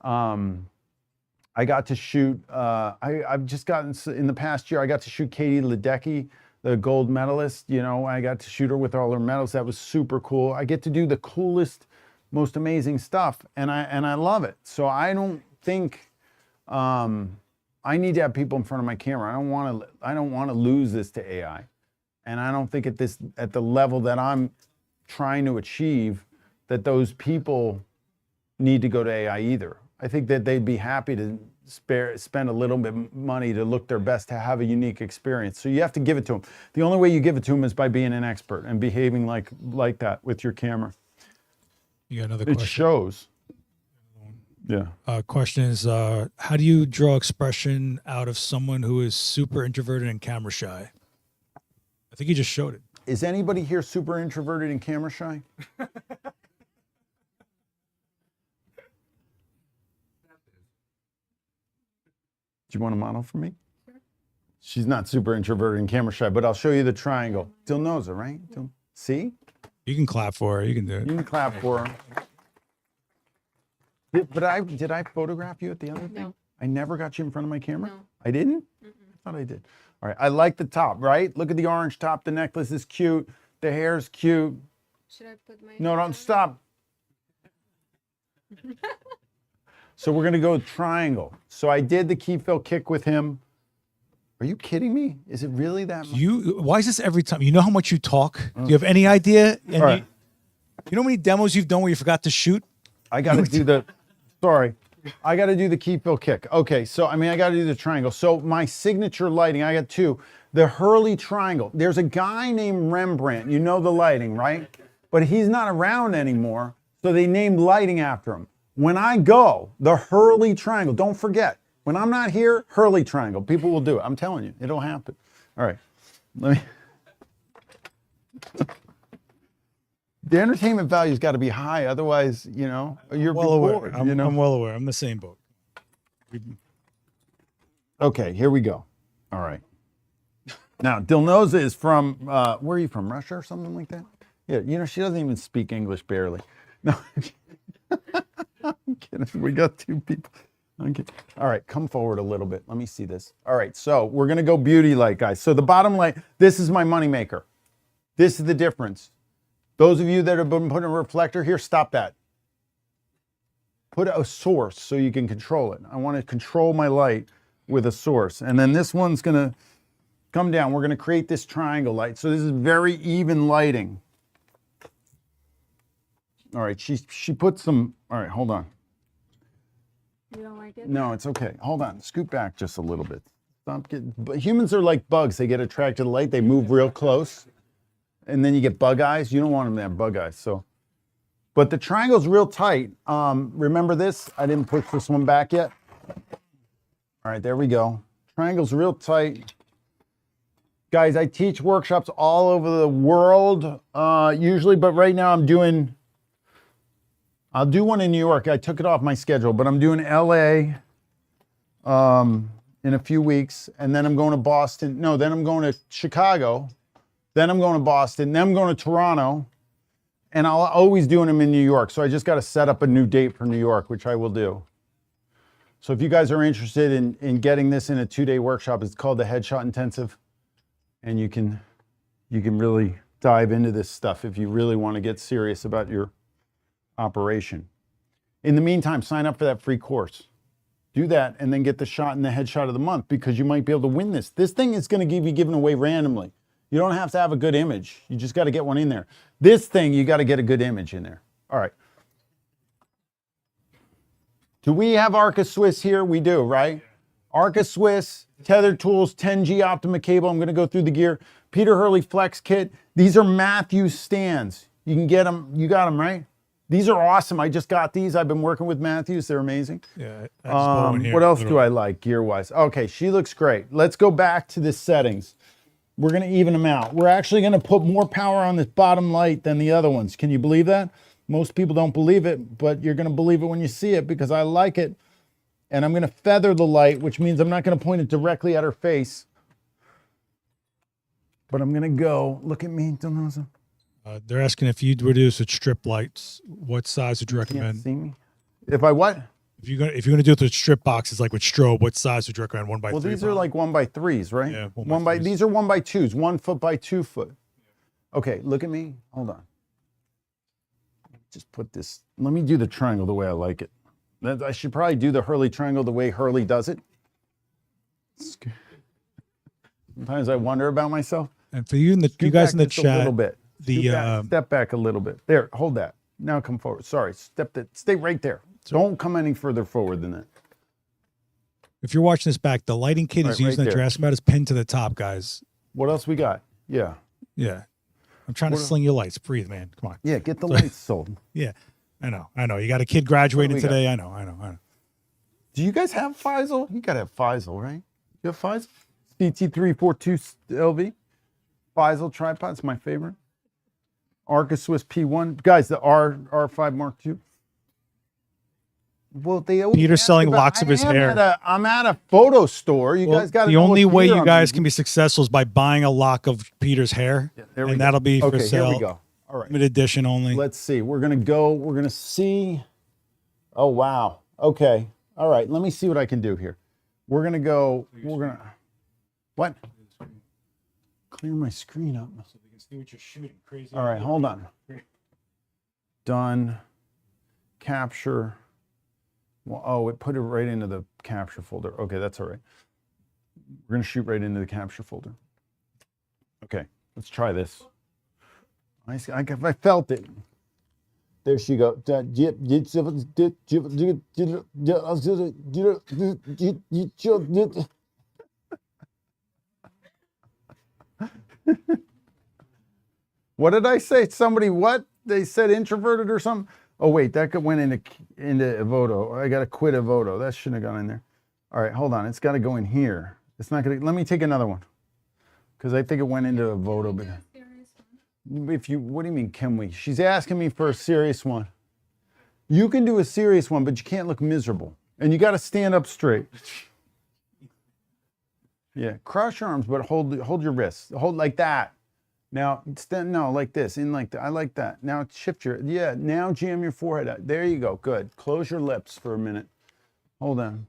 I got to shoot, I've just gotten, in the past year, I got to shoot Katie Ledecky, the gold medalist. You know, I got to shoot her with all her medals. That was super cool. I get to do the coolest, most amazing stuff, and I love it. So I don't think, I need to have people in front of my camera. I don't want to lose this to AI. And I don't think at the level that I'm trying to achieve, that those people need to go to AI either. I think that they'd be happy to spend a little bit of money to look their best, to have a unique experience. So you have to give it to them. The only way you give it to them is by being an expert and behaving like that with your camera. You got another It question? shows. Yeah. Question is, how do you draw expression out of someone who is super introverted and camera shy? I think you just showed it. Is anybody here super introverted and camera shy? Do you want a model for me? Sure. She's not super introverted and camera shy, but I'll show you the triangle. Still knows her, right? See? You can clap for her. You can do it. You can clap for her. Did I photograph you at the other thing? No. I never got you in front of my camera? No. I didn't? I thought I did. All right, I like the top, right? Look at the orange top. The necklace is cute. The hair's cute. Should I put my... No, don't stop. So we're gonna go with triangle. So I did the key fill kick with him. Are you kidding me? Is it really that much? Why is this every time? You know how much you talk? Do you have any idea? And All right. you know how many demos you've done where you forgot to shoot? I gotta do the, sorry. I gotta do the key fill kick. Okay, so I gotta do the triangle. So my signature lighting, I got two. The Hurley triangle. There's a guy named Rembrandt, you know the lighting, right? But he's not around anymore, so they named lighting after him. When I go, the Hurley triangle, don't forget, when I'm not here, Hurley triangle, people will do it. I'm telling you, it'll happen. All right, let me. The entertainment value's got to be high, otherwise, you know, you're Well aware. bored. I'm well aware. I'm the same boat. Okay, here we go. All right. Now, Dilnoza is from, where are you from, Russia or something like that? Yeah, you know, she doesn't even speak English barely. No, I'm kidding. We got two people. Okay. All right, come forward a little bit. Let me see this. All right, so we're going to go beauty light, guys. So the bottom light, this is my moneymaker. This is the difference. Those of you that have been putting a reflector here, stop that. Put a source so you can control it. I want to control my light with a source. And then this one's going to come down. We're going to create this triangle light. So this is very even lighting. All right, she put some, all right, hold on. You don't like it? No, it's okay. Hold on, scoot back just a little bit. Stop getting, humans are like bugs. They get attracted to light. They move real close. And then you get bug eyes. You don't want them to have bug eyes. So, but the triangle's real tight. Remember this? I didn't push this one back yet. All right, there we go. Triangle's real tight. Guys, I teach workshops all over the world usually, but right now I'll do one in New York. I took it off my schedule, but I'm doing LA in a few weeks, and then I'm going to Boston. No, then I'm going to Chicago. Then I'm going to Boston, then I'm going to Toronto, and I'll always doing them in New York. So I just got to set up a new date for New York, which I will do. So if you guys are interested in getting this in a 2-day workshop, it's called the Headshot Intensive. And you can really dive into this stuff if you really want to get serious about your operation. In the meantime, sign up for that free course. Do that and then get the shot and the headshot of the month, because you might be able to win this. This thing is going to be given away randomly. You don't have to have a good image. You just got to get one in there. This thing, you got to get a good image in there. All right. Do we have Arca Swiss here? We do, right? Arca Swiss, tethered tools, 10G Optima cable. I'm going to go through the gear. Peter Hurley Flex Kit. These are Matthews stands. You can get them. You got them, right? These are awesome. I just got these. I've been working with Matthews. They're amazing. Yeah. I just bought one here, What else do literally. I like gear-wise? Okay, she looks great. Let's go back to the settings. We're going to even them out. We're actually going to put more power on this bottom light than the other ones. Can you believe that? Most people don't believe it, but you're going to believe it when you see it because I like it. And I'm going to feather the light, which means I'm not going to point it directly at her face. But I'm going to go, look at me. They're asking if you were to do this with strip lights, what size would you Can't recommend? see me. If I what? If you're gonna do it with strip boxes, like with strobe, what size would you recommend? 1 by 3? Well, these are like 1x3s, right? Yeah, 1x3s. These are 1x2s, 1 foot by 2 foot. Okay, look at me. Hold on. Just put this. Let me do the triangle the way I like it. I should probably do the Hurley triangle the way Hurley does it. Sometimes I wonder about myself. And for you, you guys in the chat, a little bit. the Step back a little bit. There, hold that. Now come forward. Sorry, stay right there. Don't come any further forward than that. if you're watching this back, the lighting kit is Right using that there. you're asking about is pinned to the top, guys. What else we got? Yeah. Yeah. I'm trying to sling your lights. Breathe, man. Come on. Yeah, get the lights sold. Yeah. I know. You got a kid graduating What do we today. I know. Do you guys have Faisal? You gotta have Faisal, right? You have Faisal? CT342 LV. Faisal tripod's my favorite. Arca Swiss P1. Guys, the R5 Mark II. Well, they always Peter's ask selling about- locks of his hair. I'm at a photo store. You guys got The only way you guys can be successful is by buying a lock of Peter's hair, there we and go. that'll be for Okay, sale. here we go. All right. Limited edition only. Let's see. We're gonna see. Oh wow. Okay. All right. Let me see what I can do here. We're gonna. What? Clear my screen up. So we can see what you're shooting. Crazy. All right. Hold on. Done. Capture. Well, oh, it put it right into the capture folder. Okay, that's all right. We're gonna shoot right into the capture folder. Okay. Let's try this. I felt it. There she goes. What did I say? Somebody what? They said introverted or something? Oh wait, that went into Evoto. I gotta quit Evoto. That shouldn't have gone in there. All right, hold on. It's gotta go in here. It's not gonna. Let me take another one because I think it went into Evoto. But what do you mean, can we? She's asking me for a serious one. You can do a serious one, but you can't look miserable. And you got to stand up straight. Yeah, cross your arms, but hold your wrists. Hold like that. Now, no, like this, in like that. I like that. Now shift now jam your forehead out. There you go, good. Close your lips for a minute. Hold on.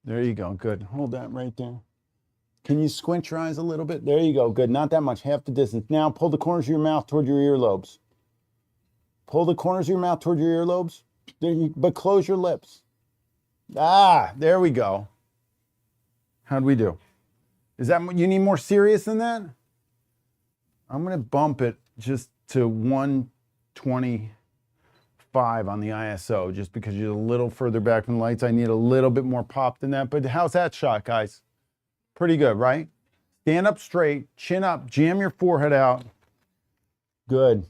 There you go, good. Hold that right there. Can you squint your eyes a little bit? There you go, good. Not that much, half the distance. Now pull the corners of your mouth toward your earlobes. Pull the corners of your mouth toward your earlobes, but close your lips. Ah, there we go. How'd we do? Is that, you need more serious than that? I'm gonna bump it just to 125 on the ISO, just because you're a little further back from the lights. I need a little bit more pop than that, but how's that shot, guys? Pretty good, right? Stand up straight, chin up, jam your forehead out. Good.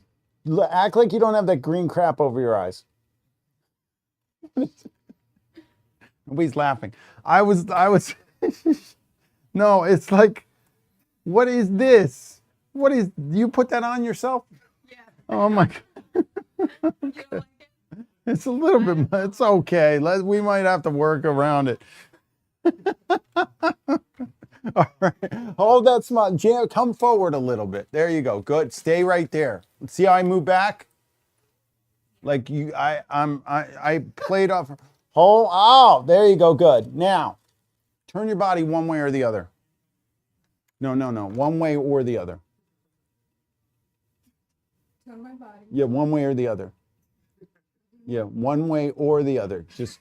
Act like you don't have that green crap over your eyes. Nobody's laughing. I was, no, it's like, what is this? You put that on yourself? Yeah. Oh my God. Okay. It's a little bit, it's okay. We might have to work around it. All right, hold that smile. Jam, come forward a little bit. There you go. Good. Stay right there. See how I move back? Like I played off. Hold. Oh, there you go. Good. Now, turn your body one way or the other. No. One way or the other. Turn my body. Yeah, one way or the other. Yeah, one way or the other. Just.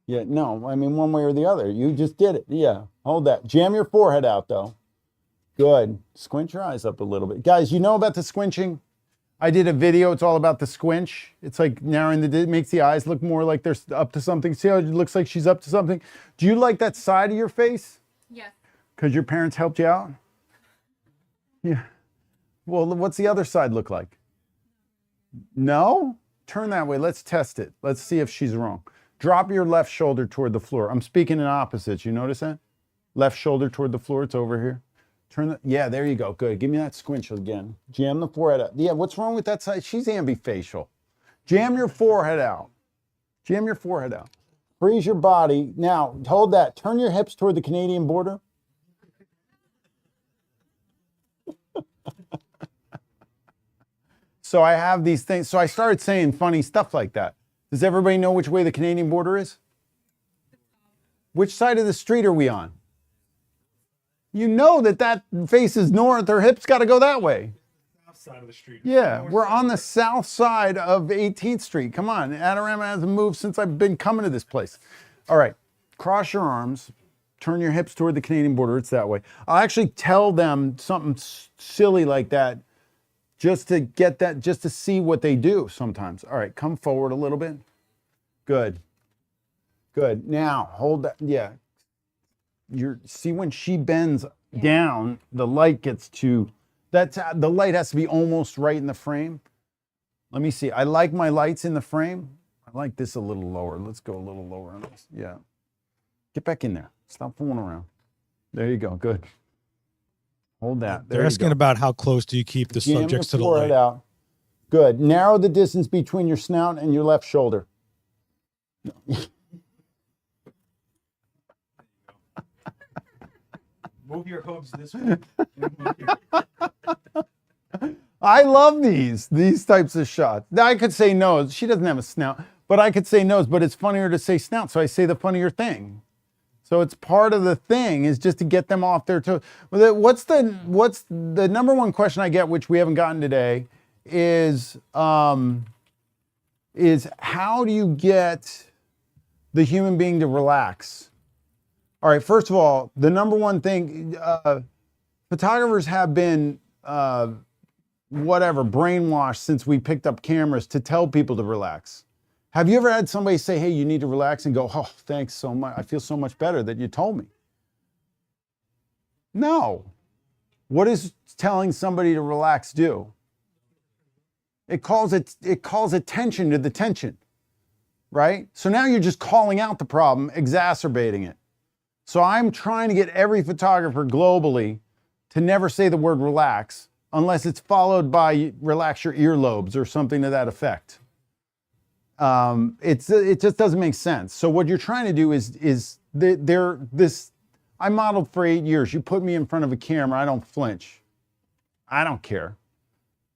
Yeah, no, I mean one way or the other. You just did it. Yeah, hold that. Jam your forehead out though. Good. Squint your eyes up a little bit. Guys, you know about the squinching? I did a video. It's all about the squinch. It's like narrowing it makes the eyes look more like they're up to something. See how it looks like she's up to something? Do you like that side of your face? Yes. Because your parents helped you out? Yeah. Well, what's the other side look like? No? Turn that way. Let's test it. Let's see if she's wrong. Drop your left shoulder toward the floor. I'm speaking in opposites. You notice that? Left shoulder toward the floor. It's over here. Turn the, yeah, there you go. Good. Give me that squinch again. Jam the forehead out. Yeah, what's wrong with that side? She's ambifacial. Jam your forehead out. Jam your forehead out. Freeze your body. Now, hold that. Turn your hips toward the Canadian border. So I have these things. So I started saying funny stuff like that. Does everybody know which way the Canadian border is? Which side of the street are we on? You know that faces north. Her hips got to go that way. South side of the street. Yeah, we're on the south side of 18th Street. Come on, Adorama hasn't moved since I've been coming to this place. All right, cross your arms. Turn your hips toward the Canadian border. It's that way. I'll actually tell them something silly like that just to get that, just to see what they do sometimes. All right, come forward a little bit. Good. Good. Now, hold that. Yeah. See when she bends down, the light gets to, the light has to be almost right in the frame. Let me see. I like my lights in the frame. I like this a little lower. Let's go a little lower on this. Yeah. Get back in there. Stop fooling around. There you go. Good. Hold that. They're asking about how close do you keep the subjects to the light. Out. Good. Narrow the distance between your snout and your left shoulder. Move your hooves this way. I love these types of shots. Now I could say nose. She doesn't have a snout, but I could say nose, but it's funnier to say snout, so I say the funnier thing. So it's part of the thing is just to get them off their toes. What's the number one question I get, which we haven't gotten today, is how do you get the human being to relax? All right, first of all, the number one thing, photographers have been, brainwashed since we picked up cameras to tell people to relax. Have you ever had somebody say, hey, you need to relax, and go, oh, thanks so much. I feel so much better that you told me. No. What does telling somebody to relax do? It calls attention to the tension, right? So now you're just calling out the problem, exacerbating it. So I'm trying to get every photographer globally to never say the word relax unless it's followed by relax your earlobes or something to that effect. It just doesn't make sense. So what you're trying to do is I modeled for 8 years. You put me in front of a camera, I don't flinch. I don't care.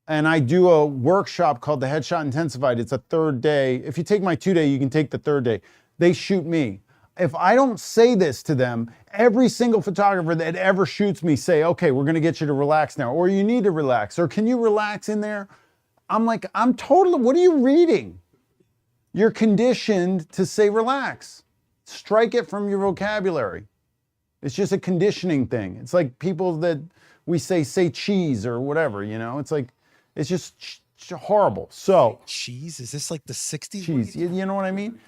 And I do a workshop called the Headshot Intensified. It's a 3rd day. If you take my 2-day, you can take the 3rd day. They shoot me. If I don't say this to them, every single photographer that ever shoots me say, okay, we're gonna get you to relax now, or you need to relax, or can you relax in there? I'm like, what are you reading? You're conditioned to say relax. Strike it from your vocabulary. It's just a conditioning thing. It's like people that we say cheese or whatever, you know? It's like, it's just horrible. So. Cheese? Is this like the 60s? Cheese, you know what I mean?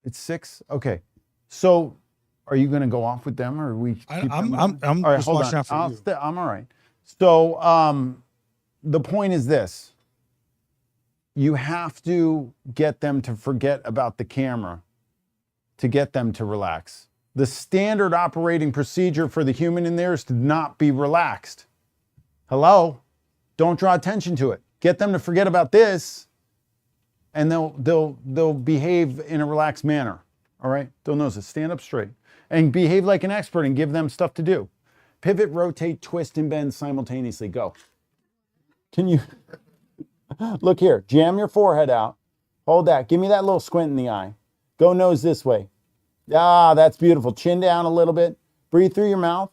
It's 6? Okay. So are you gonna go off with them or are we keep I'm all right, just hold watching on. out for you. I'm all right. So the point is this. You have to get them to forget about the camera to get them to relax. The standard operating procedure for the human in there is to not be relaxed. Hello? Don't draw attention to it. Get them to forget about this and they'll behave in a relaxed manner. All right? They'll notice it. Stand up straight and behave like an expert and give them stuff to do. Pivot, rotate, twist, and bend simultaneously. Go. Can you... Look here, jam your forehead out. Hold that. Give me that little squint in the eye. Go nose this way. Ah, that's beautiful. Chin down a little bit. Breathe through your mouth.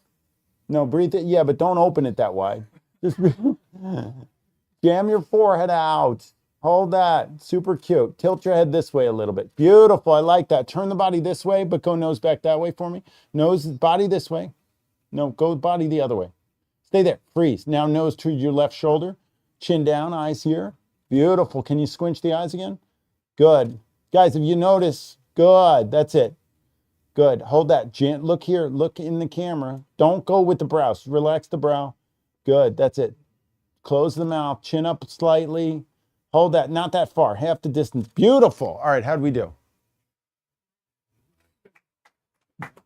No, breathe it. Yeah, but don't open it that wide. Just jam your forehead out. Hold that. Super cute. Tilt your head this way a little bit. Beautiful. I like that. Turn the body this way, but go nose back that way for me. Nose, body this way. No, go body the other way. Stay there. Freeze. Now nose to your left shoulder. Chin down, eyes here. Beautiful. Can you squinch the eyes again? Good. Guys, if you notice, good. That's it. Good. Hold that. Look here. Look in the camera. Don't go with the brows. Relax the brow. Good. That's it. Close the mouth. Chin up slightly. Hold that. Not that far. Half the distance. Beautiful. All right. How'd we do?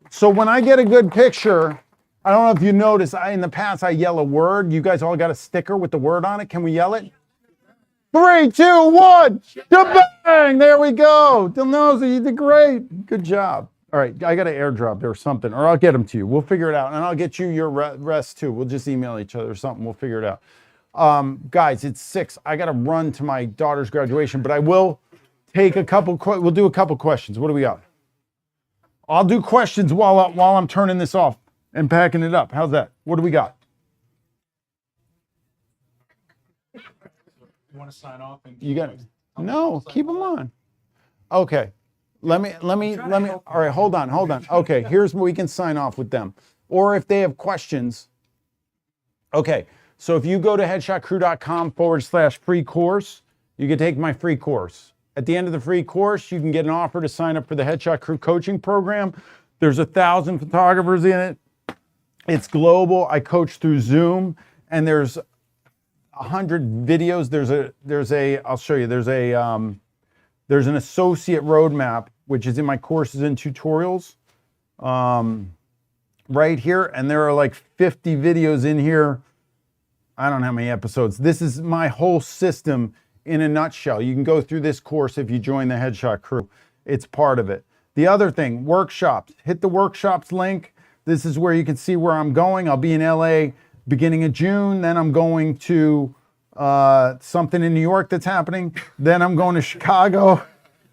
So when I get a good picture, I don't know if you notice, in the past I yell a word. You guys all got a sticker with the word on it. Can we yell it? 3, 2, 1. Shabang! There we go. Dilnoza, you did great. Good job. All right, I got an airdrop or something, or I'll get them to you. We'll figure it out, and I'll get you your rest too. We'll just email each other or something. We'll figure it out. Guys, it's 6. I got to run to my daughter's graduation, but I will take a couple. We'll do a couple questions. What do we got? I'll do questions while I'm turning this off and packing it up. How's that? What do we got? You want to sign off? And You got it? No, keep them on. Okay. Let me, all right, hold on. Okay, here's where we can sign off with them. Or if they have questions. Okay, so if you go to headshotcrew.com/free course, you can take my free course. At the end of the free course, you can get an offer to sign up for the Headshot Crew coaching program. There's 1,000 photographers in it. It's global. I coach through Zoom, and there's 100 videos. I'll show you. There's an associate roadmap, which is in my courses and tutorials right here. And there are like 50 videos in here. I don't know how many episodes. This is my whole system in a nutshell. You can go through this course if you join the Headshot Crew. It's part of it. The other thing, workshops. Hit the workshops link. This is where you can see where I'm going. I'll be in LA beginning of June. Then I'm going to something in New York that's happening. Then I'm going to Chicago.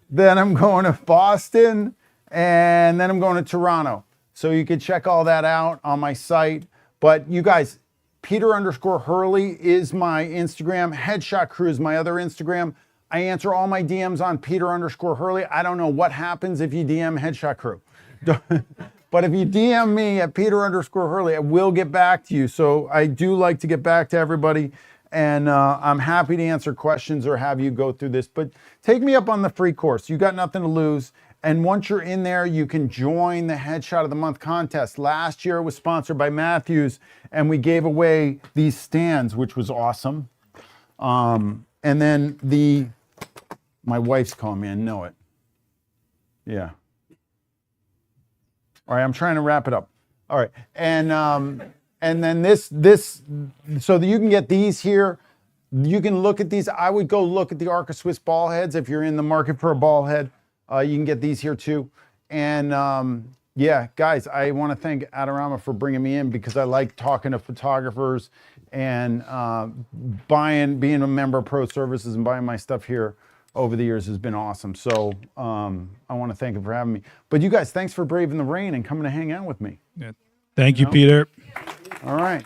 Then I'm going to Boston. And then I'm going to Toronto. So you can check all that out on my site. But you guys, Peter_Hurley is my Instagram. Headshot Crew is my other Instagram. I answer all my DMs on Peter_Hurley. I don't know what happens if you DM Headshot Crew. But if you DM me at Peter_Hurley, I will get back to you. So I do like to get back to everybody. And I'm happy to answer questions or have you go through this. But take me up on the free course. You got nothing to lose. And once you're in there, you can join the Headshot of the Month contest. Last year it was sponsored by Matthews, and we gave away these stands, which was awesome. And then my wife's calling me, I know it. Yeah. All right, I'm trying to wrap it up. All right, and then this, so that you can get these here. You can look at these. I would go look at the Arca Swiss ball heads if you're in the market for a ball head. You can get these here too. And yeah, guys, I want to thank Adorama for bringing me in because I like talking to photographers and being a member of Pro Services and buying my stuff here over the years has been awesome. So I want to thank him for having me. But you guys, thanks for braving the rain and coming to hang out with me. Yeah. Thank you, Peter. All right.